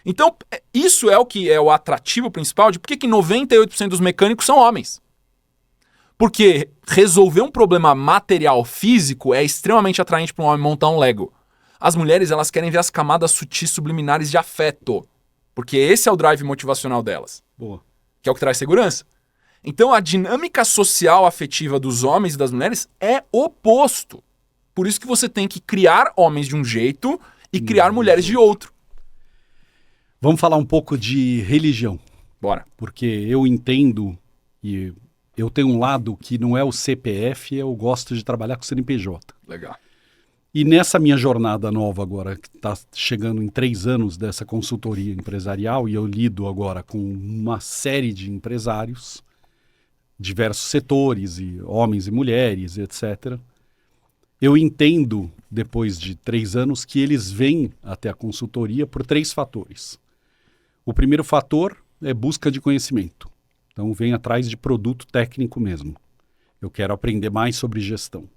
Então, isso é o que é o atrativo principal de por que 98% dos mecânicos são homens. Porque resolver um problema material físico é extremamente atraente para um homem montar um Lego. As mulheres, elas querem ver as camadas sutis subliminares de afeto. Porque esse é o drive motivacional delas. Boa. Que é o que traz segurança. Então, a dinâmica social afetiva dos homens e das mulheres é oposto. Por isso que você tem que criar homens de um jeito e criar mulheres de outro. Vamos falar um pouco de religião. Bora. Porque eu entendo, e eu tenho um lado que não é o CPF, eu gosto de trabalhar com CNPJ. Legal. E nessa minha jornada nova agora, que está chegando em 3 anos dessa consultoria empresarial, e eu lido agora com uma série de empresários, diversos setores, e homens e mulheres, etc. Eu entendo, depois de 3 anos, que eles vêm até a consultoria por 3 fatores. O primeiro fator é busca de conhecimento. Então, vem atrás de produto técnico mesmo. Eu quero aprender mais sobre gestão.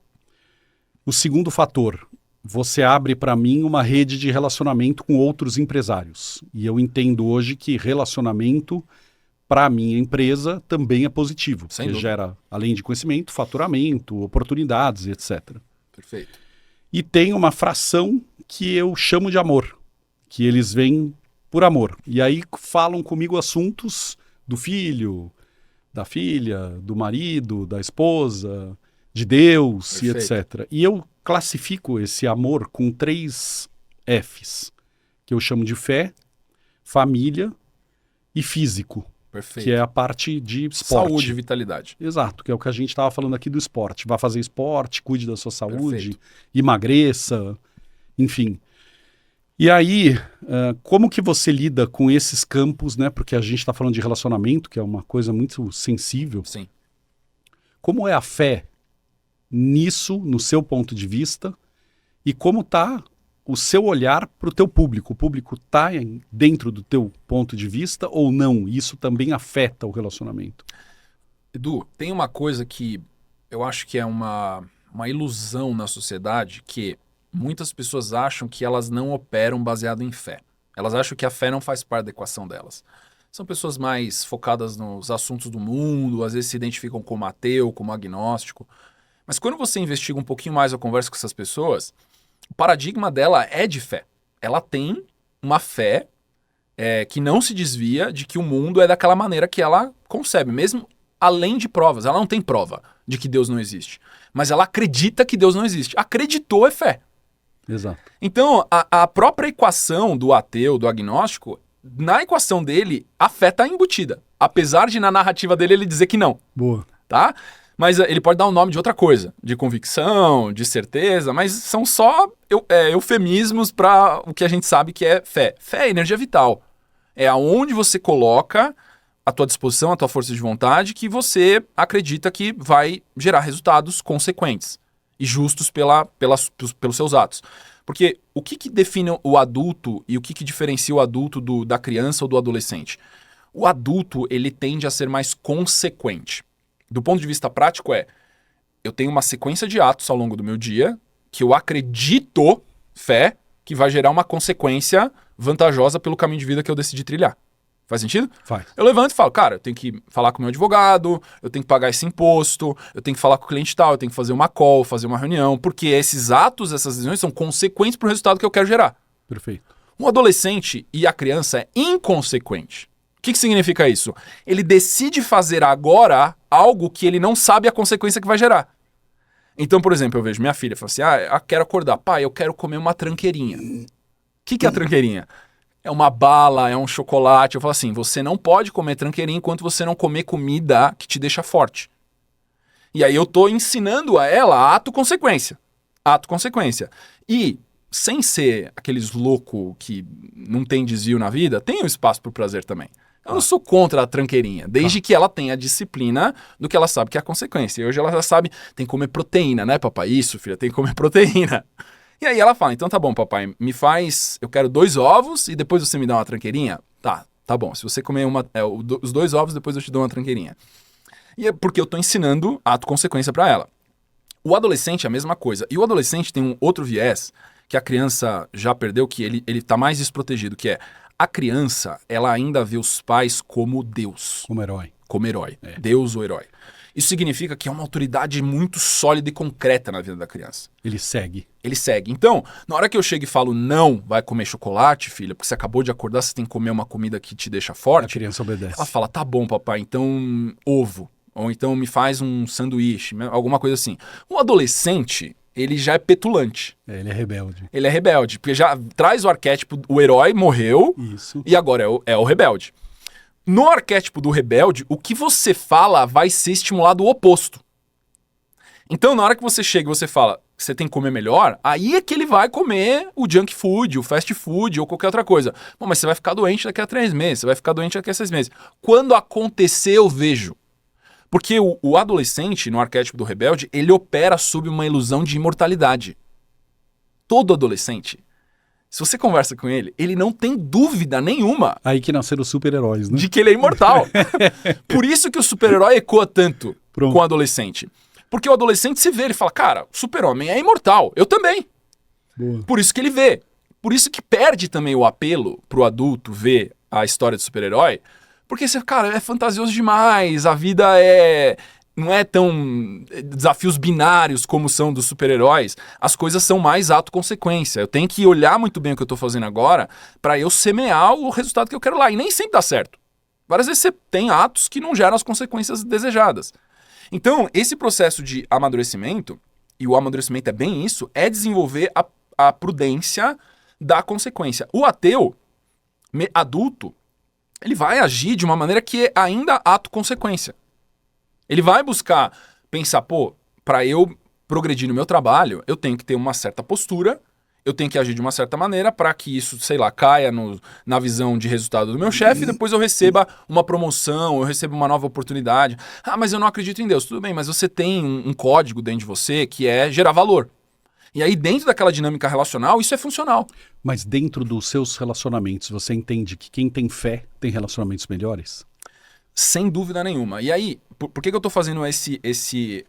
O segundo fator, você abre para mim uma rede de relacionamento com outros empresários. E eu entendo hoje que relacionamento para a minha empresa também é positivo. Porque gera, além de conhecimento, faturamento, oportunidades, etc. Perfeito. E tem uma fração que eu chamo de amor, que eles vêm por amor. E aí falam comigo assuntos do filho, da filha, do marido, da esposa, de Deus. Perfeito. E etc. E eu classifico esse amor com 3 Fs, que eu chamo de fé, família e físico, Perfeito. que é a parte de esporte. Saúde e vitalidade. Exato, que é o que a gente estava falando aqui do esporte. Vá fazer esporte, cuide da sua saúde, Perfeito. emagreça, enfim. E aí, como que você lida com esses campos, né? Porque a gente está falando de relacionamento, que é uma coisa muito sensível. Sim. Como é a fé nisso, no seu ponto de vista, e como está o seu olhar para o teu público? O público está dentro do teu ponto de vista ou não? Isso também afeta o relacionamento. Edu, tem uma coisa que eu acho que é uma ilusão na sociedade, que muitas pessoas acham que elas não operam baseado em fé. Elas acham que a fé não faz parte da equação delas. São pessoas mais focadas nos assuntos do mundo, às vezes se identificam como ateu, como agnóstico. Mas quando você investiga um pouquinho mais a conversa com essas pessoas, o paradigma dela é de fé. Ela tem uma fé que não se desvia de que o mundo é daquela maneira que ela concebe, mesmo além de provas. Ela não tem prova de que Deus não existe, mas ela acredita que Deus não existe. Acreditou é fé. Exato. Então, a própria equação do ateu, do agnóstico, na equação dele, a fé está embutida. Apesar de na narrativa dele ele dizer que não. Boa. Tá? Mas ele pode dar o nome de outra coisa, de convicção, de certeza, mas são só eufemismos para o que a gente sabe que é fé. Fé é energia vital. É aonde você coloca a tua disposição, a tua força de vontade, que você acredita que vai gerar resultados consequentes e justos pelos seus atos. Porque o que define o adulto e o que diferencia o adulto da criança ou do adolescente? O adulto, ele tende a ser mais consequente. Do ponto de vista prático eu tenho uma sequência de atos ao longo do meu dia que eu acredito, fé, que vai gerar uma consequência vantajosa pelo caminho de vida que eu decidi trilhar. Faz sentido? Faz. Eu levanto e falo, cara, eu tenho que falar com o meu advogado, eu tenho que pagar esse imposto, eu tenho que falar com o cliente tal, eu tenho que fazer uma call, fazer uma reunião, porque esses atos, essas decisões são consequentes para o resultado que eu quero gerar. Perfeito. Um adolescente e a criança é inconsequente. O que significa isso? Ele decide fazer agora algo que ele não sabe a consequência que vai gerar. Então, por exemplo, eu vejo minha filha, fala assim, eu quero acordar. Pai, eu quero comer uma tranqueirinha. O que é a tranqueirinha? É uma bala, é um chocolate. Eu falo assim, você não pode comer tranqueirinha enquanto você não comer comida que te deixa forte. E aí eu tô ensinando a ela ato-consequência. Ato-consequência. E, sem ser aqueles loucos que não tem desvio na vida, tem um espaço pro prazer também. Eu não sou contra a tranqueirinha, desde que ela tenha a disciplina do que ela sabe que é a consequência. E hoje ela já sabe, tem que comer proteína, né, papai? Isso, filha, tem que comer proteína. E aí ela fala, então tá bom, papai, eu quero 2 ovos e depois você me dá uma tranqueirinha? Tá bom, se você comer os 2 ovos, depois eu te dou uma tranqueirinha. E é porque eu tô ensinando ato-consequência pra ela. O adolescente é a mesma coisa. E o adolescente tem um outro viés que a criança já perdeu, que ele tá mais desprotegido, que é a criança, ela ainda vê os pais como Deus. Como herói. Como herói. É. Deus ou herói. Isso significa que é uma autoridade muito sólida e concreta na vida da criança. Ele segue. Ele segue. Então, na hora que eu chego e falo, não, vai comer chocolate, filha, porque você acabou de acordar, você tem que comer uma comida que te deixa forte. A criança obedece. Ela fala, tá bom, papai, então ovo. Ou então me faz um sanduíche, alguma coisa assim. Um adolescente, ele já é petulante. Ele é rebelde. Ele é rebelde, porque já traz o arquétipo, o herói morreu. Isso. E agora é o rebelde. No arquétipo do rebelde, o que você fala vai ser estimulado o oposto. Então, na hora que você chega e você fala que você tem que comer melhor, aí é que ele vai comer o junk food, o fast food ou qualquer outra coisa. Bom, mas você vai ficar doente daqui a 3 meses, você vai ficar doente daqui a 6 meses. Quando acontecer, eu vejo. Porque o adolescente, no arquétipo do rebelde, ele opera sob uma ilusão de imortalidade. Todo adolescente, se você conversa com ele, ele não tem dúvida nenhuma. Aí que nasceram os super-heróis, né? De que ele é imortal. Por isso que o super-herói ecoa tanto com o adolescente. Porque o adolescente se vê, ele fala, cara, o super-homem é imortal, eu também. Boa. Por isso que ele vê. Por isso que perde também o apelo pro adulto ver a história do super-herói. Porque, cara, é fantasioso demais, a vida não é tão desafios binários como são dos super-heróis. As coisas são mais ato-consequência. Eu tenho que olhar muito bem o que eu tô fazendo agora para eu semear o resultado que eu quero lá. E nem sempre dá certo. Várias vezes você tem atos que não geram as consequências desejadas. Então, esse processo de amadurecimento, e o amadurecimento é bem isso, é desenvolver a prudência da consequência. O ateu, adulto, ele vai agir de uma maneira que é ainda ato-consequência. Ele vai buscar pensar, pô, para eu progredir no meu trabalho, eu tenho que ter uma certa postura, eu tenho que agir de uma certa maneira para que isso, sei lá, caia na visão de resultado do meu chefe e depois eu receba uma promoção, eu receba uma nova oportunidade. Ah, mas eu não acredito em Deus. Tudo bem, mas você tem um código dentro de você que é gerar valor. E aí, dentro daquela dinâmica relacional, isso é funcional. Mas dentro dos seus relacionamentos, você entende que quem tem fé tem relacionamentos melhores? Sem dúvida nenhuma. E aí, por que eu estou fazendo esse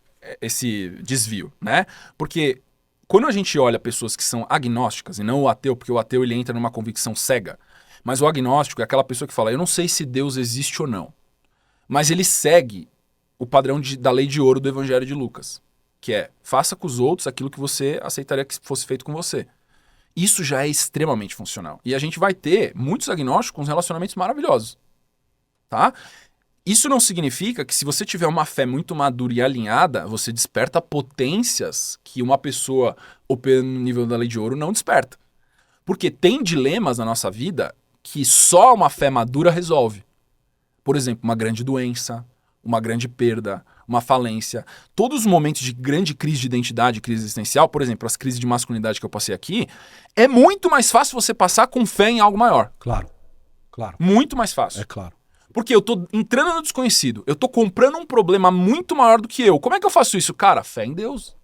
desvio, né? Porque quando a gente olha pessoas que são agnósticas, e não o ateu, porque o ateu ele entra numa convicção cega, mas o agnóstico é aquela pessoa que fala, eu não sei se Deus existe ou não, mas ele segue o padrão da lei de ouro do Evangelho de Lucas, que é, faça com os outros aquilo que você aceitaria que fosse feito com você. Isso já é extremamente funcional. E a gente vai ter muitos agnósticos com relacionamentos maravilhosos, tá? Isso não significa que se você tiver uma fé muito madura e alinhada, você desperta potências que uma pessoa operando no nível da lei de ouro não desperta. Porque tem dilemas na nossa vida que só uma fé madura resolve. Por exemplo, uma grande doença, uma grande perda, uma falência. Todos os momentos de grande crise de identidade, crise existencial, por exemplo, as crises de masculinidade que eu passei aqui, é muito mais fácil você passar com fé em algo maior. Claro, claro. Muito mais fácil. É claro. Porque eu tô entrando no desconhecido. Eu tô comprando um problema muito maior do que eu. Como é que eu faço isso? Cara, fé em Deus.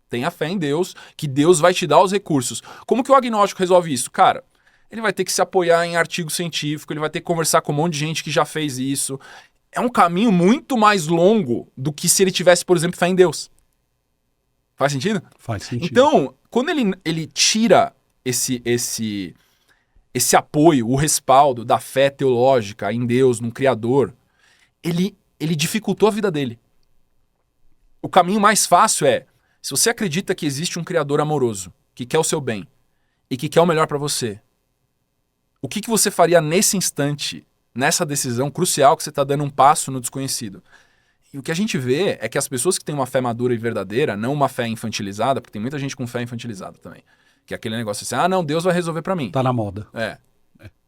Tenha fé em Deus, que Deus vai te dar os recursos. Como que o agnóstico resolve isso? Cara, ele vai ter que se apoiar em artigo científico, ele vai ter que conversar com um monte de gente que já fez isso. É um caminho muito mais longo do que se ele tivesse, por exemplo, fé em Deus. Faz sentido? Faz sentido. Então, quando ele tira esse apoio, o respaldo da fé teológica em Deus, num Criador, ele dificultou a vida dele. O caminho mais fácil é, se você acredita que existe um Criador amoroso, que quer o seu bem e que quer o melhor para você, o que você faria nesse instante, nessa decisão crucial que você está dando um passo no desconhecido? E o que a gente vê é que as pessoas que têm uma fé madura e verdadeira, não uma fé infantilizada, porque tem muita gente com fé infantilizada também, que é aquele negócio assim, ah não, Deus vai resolver para mim. Tá na moda. É.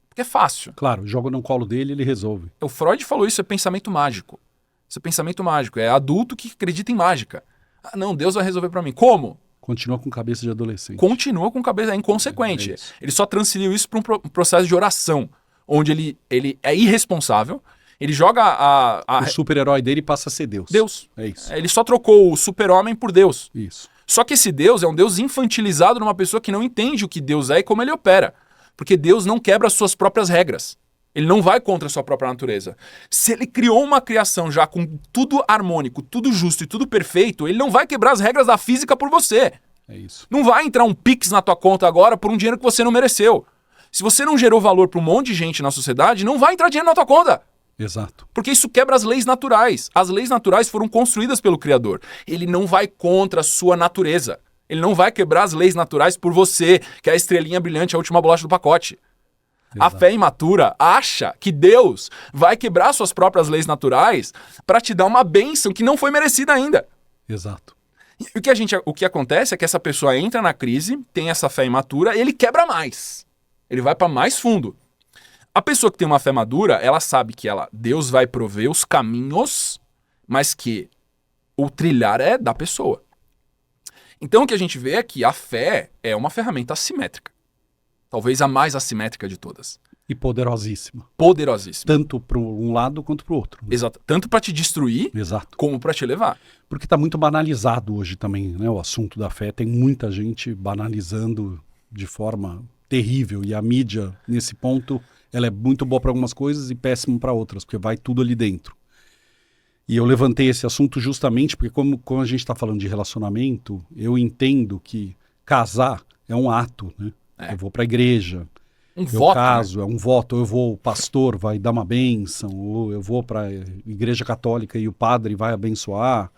Porque é fácil. Claro, joga no colo dele, ele resolve. O Freud falou isso, é pensamento mágico. Isso é pensamento mágico, é adulto que acredita em mágica. Ah não, Deus vai resolver para mim. Como? Continua com cabeça de adolescente. Continua com cabeça, é inconsequente. Ele só transferiu isso para um processo de oração, onde ele é irresponsável, ele joga O super-herói dele passa a ser Deus. Deus. É isso. Ele só trocou o super-homem por Deus. Isso. Só que esse Deus é um Deus infantilizado numa pessoa que não entende o que Deus é e como ele opera. Porque Deus não quebra as suas próprias regras. Ele não vai contra a sua própria natureza. Se ele criou uma criação já com tudo harmônico, tudo justo e tudo perfeito, ele não vai quebrar as regras da física por você. É isso. Não vai entrar um Pix na tua conta agora por um dinheiro que você não mereceu. Se você não gerou valor para um monte de gente na sociedade, não vai entrar dinheiro na tua conta. Exato. Porque isso quebra as leis naturais. As leis naturais foram construídas pelo Criador. Ele não vai contra a sua natureza. Ele não vai quebrar as leis naturais por você, que é a estrelinha brilhante, a última bolacha do pacote. Exato. A fé imatura acha que Deus vai quebrar suas próprias leis naturais para te dar uma bênção que não foi merecida ainda. Exato. E o que acontece é que essa pessoa entra na crise, tem essa fé imatura e ele quebra mais. Ele vai para mais fundo. A pessoa que tem uma fé madura, ela sabe que Deus vai prover os caminhos, mas que o trilhar é da pessoa. Então o que a gente vê é que a fé é uma ferramenta assimétrica. Talvez a mais assimétrica de todas. E poderosíssima. Poderosíssima. Tanto para um lado quanto para o outro. Exato. Tanto para te destruir, exato, como para te levar. Porque está muito banalizado hoje também, né? O assunto da fé. Tem muita gente banalizando de forma terrível. E a mídia, nesse ponto, ela é muito boa para algumas coisas e péssima para outras, porque vai tudo ali dentro. E eu levantei esse assunto justamente porque quando a gente está falando de relacionamento, eu entendo que casar é um ato, né? Eu vou para a igreja, eu voto, caso, né? É um voto, ou eu vou, o pastor vai dar uma bênção, ou eu vou para a igreja católica e o padre vai abençoar.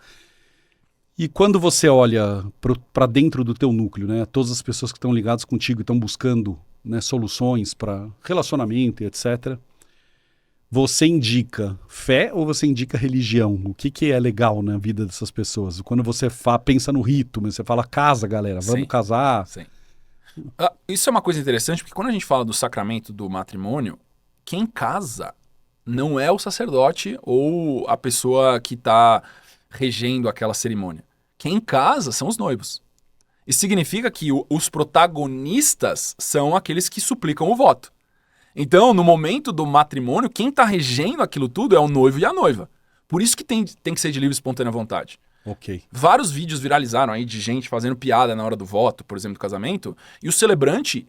E quando você olha para dentro do teu núcleo, né? Todas as pessoas que estão ligadas contigo e estão buscando, né, soluções para relacionamento e etc., você indica fé ou você indica religião? O que é legal na vida dessas pessoas? Quando você pensa no rito, você fala, casa, galera, vamos Sim. casar. Sim. Isso é uma coisa interessante, porque quando a gente fala do sacramento do matrimônio, quem casa não é o sacerdote ou a pessoa que está regendo aquela cerimônia. Quem casa são os noivos. Isso significa que os protagonistas são aqueles que suplicam o voto. Então, no momento do matrimônio, quem está regendo aquilo tudo é o noivo e a noiva. Por isso que tem que ser de livre e espontânea vontade. Ok. Vários vídeos viralizaram aí de gente fazendo piada na hora do voto, por exemplo, do casamento, e o celebrante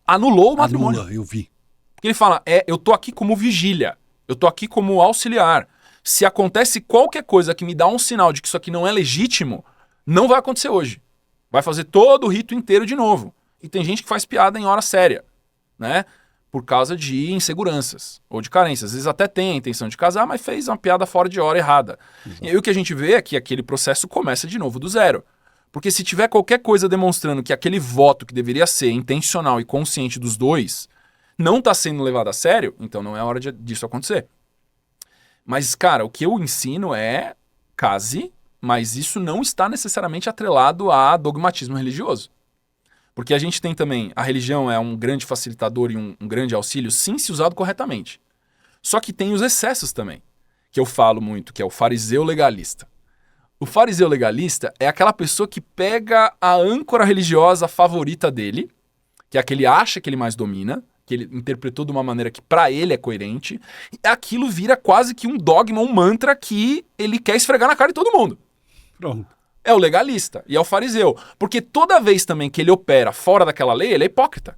anulou o matrimônio. Anula, eu vi. Porque ele fala, eu tô aqui como vigília, eu tô aqui como auxiliar. Se acontece qualquer coisa que me dá um sinal de que isso aqui não é legítimo, não vai acontecer hoje. Vai fazer todo o rito inteiro de novo. E tem gente que faz piada em hora séria, né? Por causa de inseguranças ou de carências. Às vezes até tem a intenção de casar, mas fez uma piada fora de hora errada. Exato. E aí o que a gente vê é que aquele processo começa de novo do zero. Porque se tiver qualquer coisa demonstrando que aquele voto que deveria ser intencional e consciente dos dois não está sendo levado a sério, então não é hora disso acontecer. Mas, cara, o que eu ensino é case, mas isso não está necessariamente atrelado a dogmatismo religioso. Porque a gente tem também, a religião é um grande facilitador e um grande auxílio, sim, se usado corretamente. Só que tem os excessos também, que eu falo muito, que é o fariseu legalista. O fariseu legalista é aquela pessoa que pega a âncora religiosa favorita dele, que é a que ele acha que ele mais domina, que ele interpretou de uma maneira que para ele é coerente, e aquilo vira quase que um dogma, um mantra que ele quer esfregar na cara de todo mundo. Pronto. É o legalista e é o fariseu. Porque toda vez também que ele opera fora daquela lei, ele é hipócrita.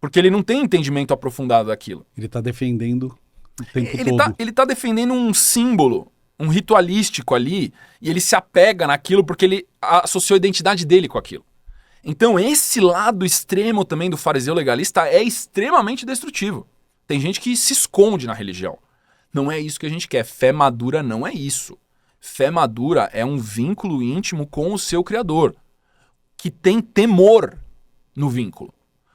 Porque ele não tem entendimento aprofundado daquilo. Ele está defendendo o tempo todo. Ele tá defendendo um símbolo, um ritualístico ali, e ele se apega naquilo porque ele associou a identidade dele com aquilo. Então esse lado extremo também do fariseu legalista é extremamente destrutivo. Tem gente que se esconde na religião. Não é isso que a gente quer. Fé madura não é isso. Fé madura é um vínculo íntimo com o seu Criador, que tem temor no vínculo.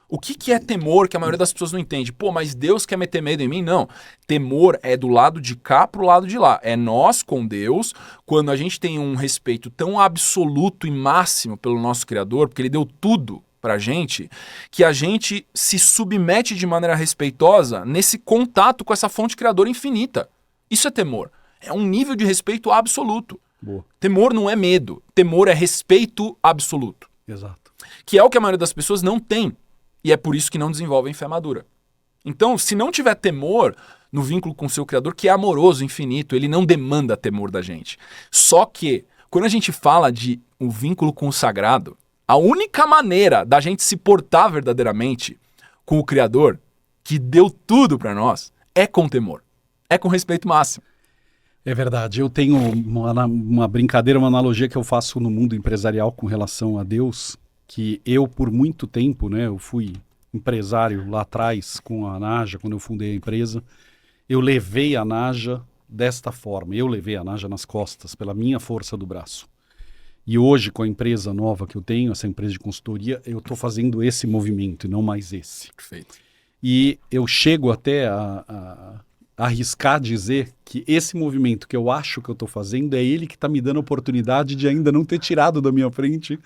O que é temor que a maioria das pessoas não entende? Pô, mas Deus quer meter medo em mim? Não. Temor é do lado de cá pro lado de lá. É nós com Deus, quando a gente tem um respeito tão absoluto e máximo pelo nosso Criador, porque Ele deu tudo pra gente, que a gente se submete de maneira respeitosa nesse contato com essa fonte criadora infinita. Isso é temor. É um nível de respeito absoluto. Boa. Temor não é medo. Temor é respeito absoluto. Exato. Que é o que a maioria das pessoas não tem. E é por isso que não desenvolvem fé madura. Então, se não tiver temor no vínculo com o seu Criador, que é amoroso, infinito, ele não demanda temor da gente. Só que, quando a gente fala de um vínculo com o sagrado, a única maneira da gente se portar verdadeiramente com o Criador, que deu tudo para nós, é com temor. É com respeito máximo. É verdade. Eu tenho uma brincadeira, uma analogia que eu faço no mundo empresarial com relação a Deus, que eu, por muito tempo, né, eu fui empresário lá atrás com a Naja, quando eu fundei a empresa, eu levei a Naja desta forma. Eu levei a Naja nas costas, pela minha força do braço. E hoje, com a empresa nova que eu tenho, essa empresa de consultoria, eu estou fazendo esse movimento e não mais esse. Perfeito. E eu chego até a arriscar dizer que esse movimento que eu acho que eu estou fazendo é ele que está me dando a oportunidade de ainda não ter tirado da minha frente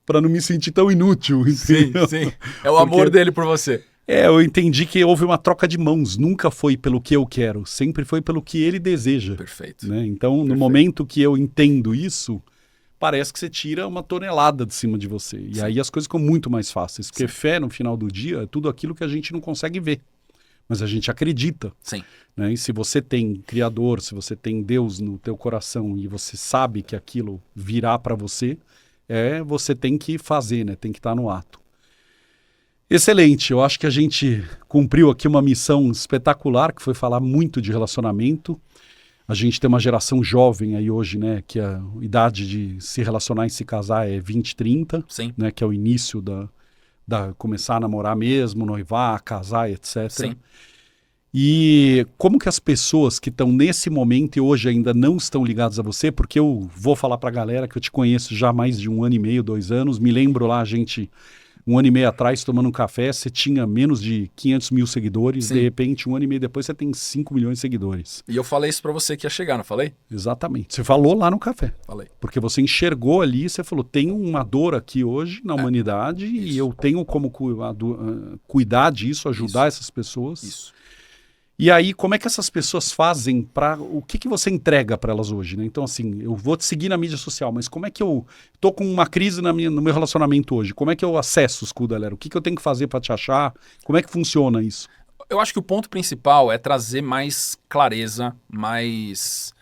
para não me sentir tão inútil. Entendeu? Sim, sim. É o amor dele por você. Eu entendi que houve uma troca de mãos. Nunca foi pelo que eu quero, sempre foi pelo que ele deseja. Perfeito. Né? Então, no momento que eu entendo isso, parece que você tira uma tonelada de cima de você. E aí as coisas ficam muito mais fáceis. Porque fé, no final do dia, é tudo aquilo que a gente não consegue ver. Mas a gente acredita. Sim. Né? E se você tem Criador, se você tem Deus no teu coração e você sabe que aquilo virá para você, você tem que fazer, né? Tem que estar no ato. Excelente, eu acho que a gente cumpriu aqui uma missão espetacular, que foi falar muito de relacionamento. A gente tem uma geração jovem aí hoje, né? Que a idade de se relacionar e se casar é 20, 30. Sim. Né, que é o início da começar a namorar mesmo, noivar, casar, etc. Sim. E como que as pessoas que estão nesse momento e hoje ainda não estão ligadas a você, porque eu vou falar para a galera que eu te conheço já há mais de 1 ano e meio, 2 anos, me lembro lá a gente, 1 ano e meio atrás, tomando um café, você tinha menos de 500 mil seguidores, Sim. De repente, 1 ano e meio depois, você tem 5 milhões de seguidores. E eu falei isso para você que ia chegar, não falei? Exatamente. Você falou lá no café. Falei. Porque você enxergou ali, você falou, tem uma dor aqui hoje na humanidade isso. e eu tenho como cuidar disso, ajudar essas pessoas. Isso. E aí, como é que essas pessoas fazem para... O que que você entrega para elas hoje, né? Então, assim, eu vou te seguir na mídia social, mas como é que eu tô com uma crise no meu relacionamento hoje? Como é que eu acesso, Scudder? O que que eu tenho que fazer para te achar? Como é que funciona isso? Eu acho que o ponto principal é trazer mais clareza, mais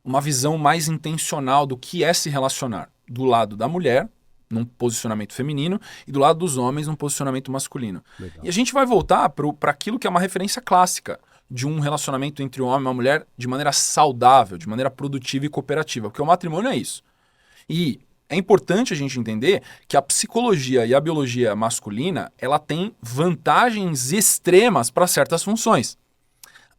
uma visão mais intencional do que é se relacionar. Do lado da mulher, num posicionamento feminino, e do lado dos homens, num posicionamento masculino. Legal. E a gente vai voltar para aquilo que é uma referência clássica de um relacionamento entre um homem e uma mulher de maneira saudável, de maneira produtiva e cooperativa, porque o matrimônio é isso. E é importante a gente entender que a psicologia e a biologia masculina, ela tem vantagens extremas para certas funções.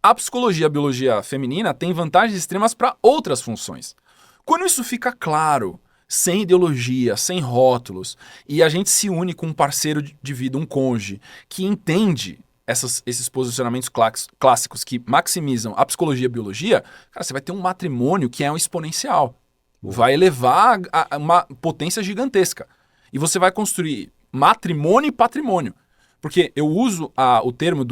A psicologia e a biologia feminina tem vantagens extremas para outras funções. Quando isso fica claro, sem ideologia, sem rótulos, e a gente se une com um parceiro de vida, um cônjuge, que entende esses posicionamentos clássicos que maximizam a psicologia e a biologia, cara, você vai ter um matrimônio que é um exponencial. Vai elevar a uma potência gigantesca. E você vai construir matrimônio e patrimônio. Porque eu uso o termo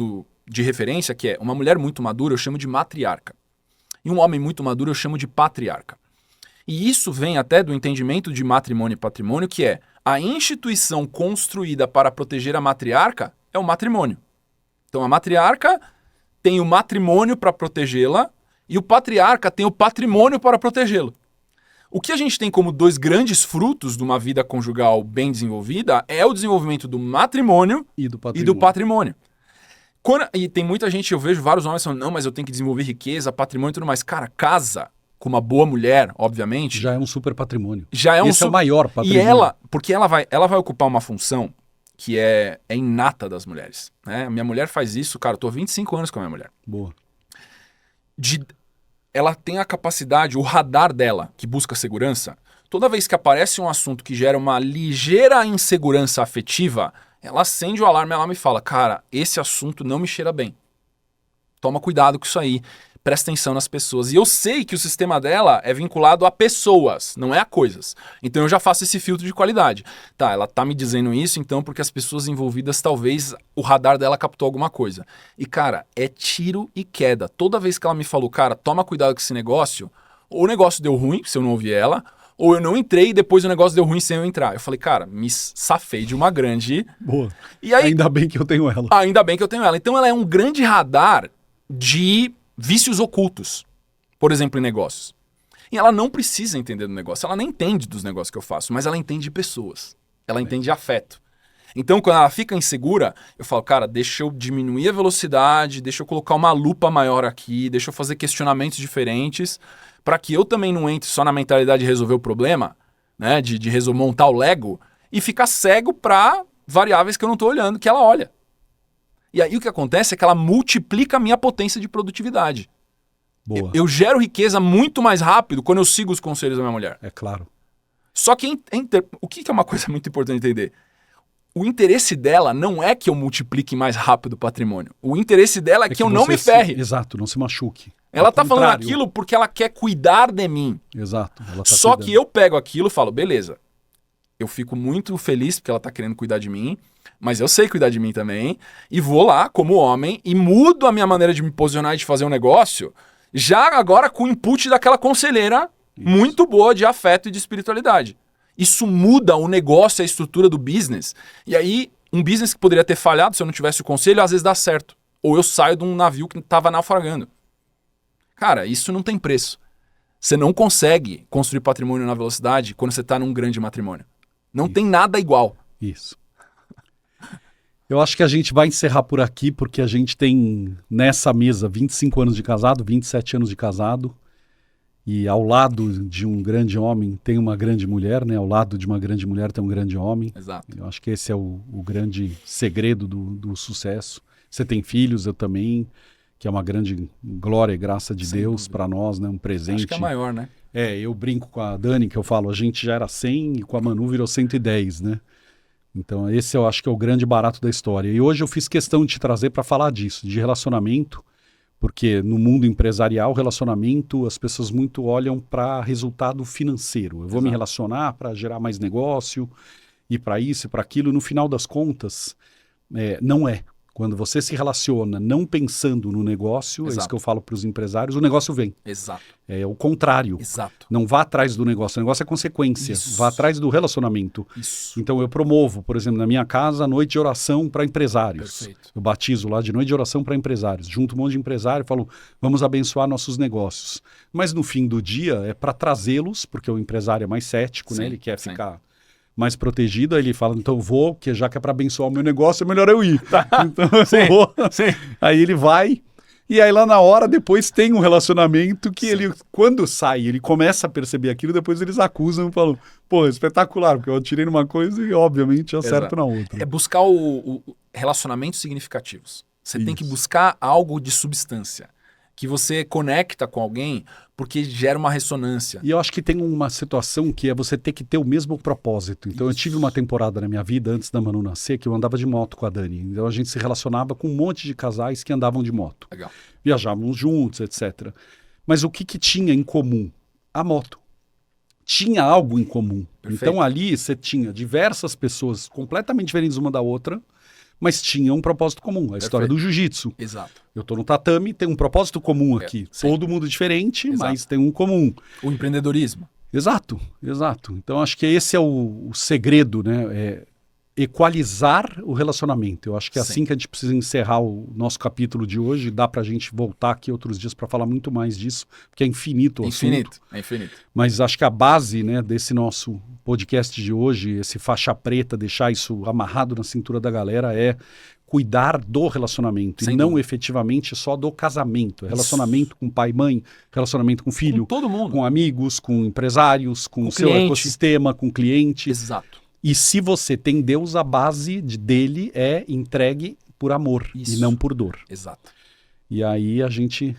de referência, que é uma mulher muito madura, eu chamo de matriarca. E um homem muito maduro, eu chamo de patriarca. E isso vem até do entendimento de matrimônio e patrimônio, que é a instituição construída para proteger a matriarca é o matrimônio. Então a matriarca tem o matrimônio para protegê-la e o patriarca tem o patrimônio para protegê-lo. O que a gente tem como dois grandes frutos de uma vida conjugal bem desenvolvida é o desenvolvimento do matrimônio e do patrimônio. E tem muita gente, eu vejo vários homens falando, não, mas eu tenho que desenvolver riqueza, patrimônio e tudo mais. Cara, casa com uma boa mulher, obviamente. Já é um super patrimônio. Já é Esse é o maior patrimônio. E porque ela vai ocupar uma função que é inata das mulheres. Né? Minha mulher faz isso, cara, eu tô há 25 anos com a minha mulher. Boa. Ela tem a capacidade, o radar dela, que busca segurança, toda vez que aparece um assunto que gera uma ligeira insegurança afetiva, ela acende o alarme e ela me fala, cara, esse assunto não me cheira bem. Toma cuidado com isso aí. Presta atenção nas pessoas. E eu sei que o sistema dela é vinculado a pessoas, não é a coisas. Então eu já faço esse filtro de qualidade. Tá, ela tá me dizendo isso, então, porque as pessoas envolvidas, talvez o radar dela captou alguma coisa. E, cara, é tiro e queda. Toda vez que ela me falou, cara, toma cuidado com esse negócio, ou o negócio deu ruim, se eu não ouvi ela, ou eu não entrei e depois o negócio deu ruim sem eu entrar. Eu falei, cara, me safei de uma grande... Boa. E aí, ainda bem que eu tenho ela. Ainda bem que eu tenho ela. Então ela é um grande radar de vícios ocultos, por exemplo, em negócios. E ela não precisa entender do negócio, ela nem entende dos negócios que eu faço, mas ela entende de pessoas, ela entende afeto. Então, quando ela fica insegura, eu falo, cara, deixa eu diminuir a velocidade, deixa eu colocar uma lupa maior aqui, deixa eu fazer questionamentos diferentes, para que eu também não entre só na mentalidade de resolver o problema, né, de montar o Lego, e ficar cego para variáveis que eu não estou olhando, que ela olha. E aí o que acontece é que ela multiplica a minha potência de produtividade. Boa. Eu gero riqueza muito mais rápido quando eu sigo os conselhos da minha mulher. É claro. Só que o que é uma coisa muito importante entender? O interesse dela não é que eu multiplique mais rápido o patrimônio. O interesse dela é que eu não me ferre. Exato, não se machuque. Ela tá falando aquilo porque ela quer cuidar de mim. Exato. Ela tá Só cuidando. que eu pego aquilo e falo, beleza, eu fico muito feliz porque ela tá querendo cuidar de mim, mas eu sei cuidar de mim também, e vou lá como homem e mudo a minha maneira de me posicionar e de fazer um negócio, já agora com o input daquela conselheira muito boa de afeto e de espiritualidade. Isso muda o negócio, a estrutura do business, e aí um business que poderia ter falhado se eu não tivesse o conselho, às vezes dá certo. Ou eu saio de um navio que estava naufragando. Cara, isso não tem preço. Você não consegue construir patrimônio na velocidade quando você está num grande matrimônio. Não tem nada igual. Isso. Eu acho que a gente vai encerrar por aqui, porque a gente tem nessa mesa 25 anos de casado, 27 anos de casado, e ao lado de um grande homem tem uma grande mulher, né? Ao lado de uma grande mulher tem um grande homem. Exato. Eu acho que esse é o grande segredo do sucesso. Você tem filhos, eu também, que é uma grande glória e graça de Sem Deus dúvida. para nós, né? Um presente. Acho que é maior, né? Eu brinco com a Dani, que eu falo, a gente já era 100 e com a Manu virou 110, né? Então esse eu acho que é o grande barato da história. E hoje eu fiz questão de te trazer para falar disso, de relacionamento, porque no mundo empresarial, relacionamento, as pessoas muito olham para resultado financeiro. Eu vou me relacionar para gerar mais negócio, e para isso e para aquilo. No final das contas, não é. Quando você se relaciona não pensando no negócio, é isso Exato. que eu falo para os empresários, o negócio vem. Exato. É o contrário. Exato. Não vá atrás do negócio, o negócio é consequência. Isso. Vá atrás do relacionamento. Isso. Então eu promovo, por exemplo, na minha casa, a noite de oração para empresários. Perfeito. Eu batizo lá de noite de oração para empresários. Junto um monte de empresário e falo, vamos abençoar nossos negócios. Mas no fim do dia é para trazê-los, porque o empresário é mais cético, Sim, né? Ele quer sim. ficar mais protegido. Aí ele fala, então eu vou, porque já que é para abençoar o meu negócio, é melhor eu ir. Então eu Sim, vou. sim. Aí ele vai. E aí lá na hora, depois tem um relacionamento que Sim. ele, quando sai, ele começa a perceber aquilo, depois eles acusam e falam, pô, espetacular, porque eu atirei numa coisa e obviamente acerto Exato. na outra. É buscar o relacionamentos significativos. Você tem que Isso. buscar algo de substância. Que você conecta com alguém porque gera uma ressonância. E eu acho que tem uma situação que é você ter que ter o mesmo propósito. Então eu tive uma temporada na minha vida, antes da Manu nascer, que eu andava de moto com a Dani. Então a gente se relacionava com um monte de casais que andavam de moto. Legal. Viajávamos juntos, etc. Mas o que tinha em comum? A moto. Tinha algo em comum. Perfeito. Então ali você tinha diversas pessoas completamente diferentes uma da outra, mas tinha um propósito comum. A história do jiu-jitsu. Exato. Eu tô no tatame, tem um propósito comum aqui. sim. Todo mundo diferente, Exato. mas tem um comum. O empreendedorismo. Exato, exato. Então acho que esse é o segredo, né? É equalizar o relacionamento. Eu acho que é Sim. assim que a gente precisa encerrar o nosso capítulo de hoje. Dá pra gente voltar aqui outros dias para falar muito mais disso, porque é infinito o assunto. Infinito. É infinito. Mas acho que a base, né, desse nosso podcast de hoje, esse faixa preta, deixar isso amarrado na cintura da galera, é cuidar do relacionamento Sem e não dúvida. efetivamente só do casamento. É relacionamento com pai e mãe, relacionamento com filho, Com todo mundo. com amigos, com empresários, com o seu cliente. ecossistema, com cliente. Exato. E se você tem Deus, a base dele é entregue por amor Isso. e não por dor. Exato. E aí a gente...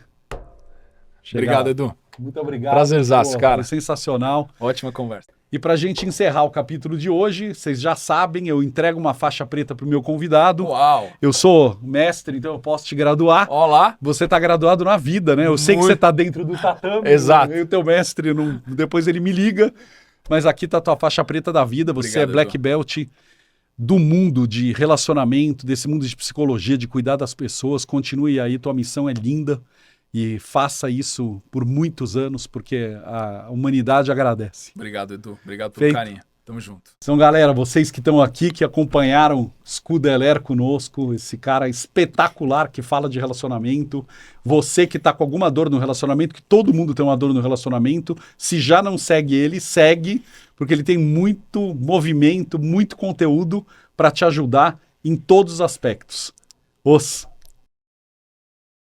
chega Obrigado, lá. Edu. Muito obrigado. Prazerzaço, cara. Foi sensacional. Ótima conversa. E para a gente encerrar o capítulo de hoje, vocês já sabem, eu entrego uma faixa preta para o meu convidado. Uau. Eu sou mestre, então eu posso te graduar. Olá. Você está graduado na vida, né? Eu sei que Muito. você está dentro do tatame. Exato. E o teu mestre, depois ele me liga. Mas aqui está a tua faixa preta da vida. Você Obrigado, é black Edu. belt do mundo de relacionamento, desse mundo de psicologia, de cuidar das pessoas. Continue aí, tua missão é linda. E faça isso por muitos anos, porque a humanidade agradece. Obrigado, Edu. Obrigado pelo Feito. carinho. Tamo junto. Então, galera, vocês que estão aqui, que acompanharam Scudeler conosco, esse cara espetacular que fala de relacionamento, você que está com alguma dor no relacionamento, que todo mundo tem uma dor no relacionamento, se já não segue ele, segue, porque ele tem muito movimento, muito conteúdo para te ajudar em todos os aspectos. Os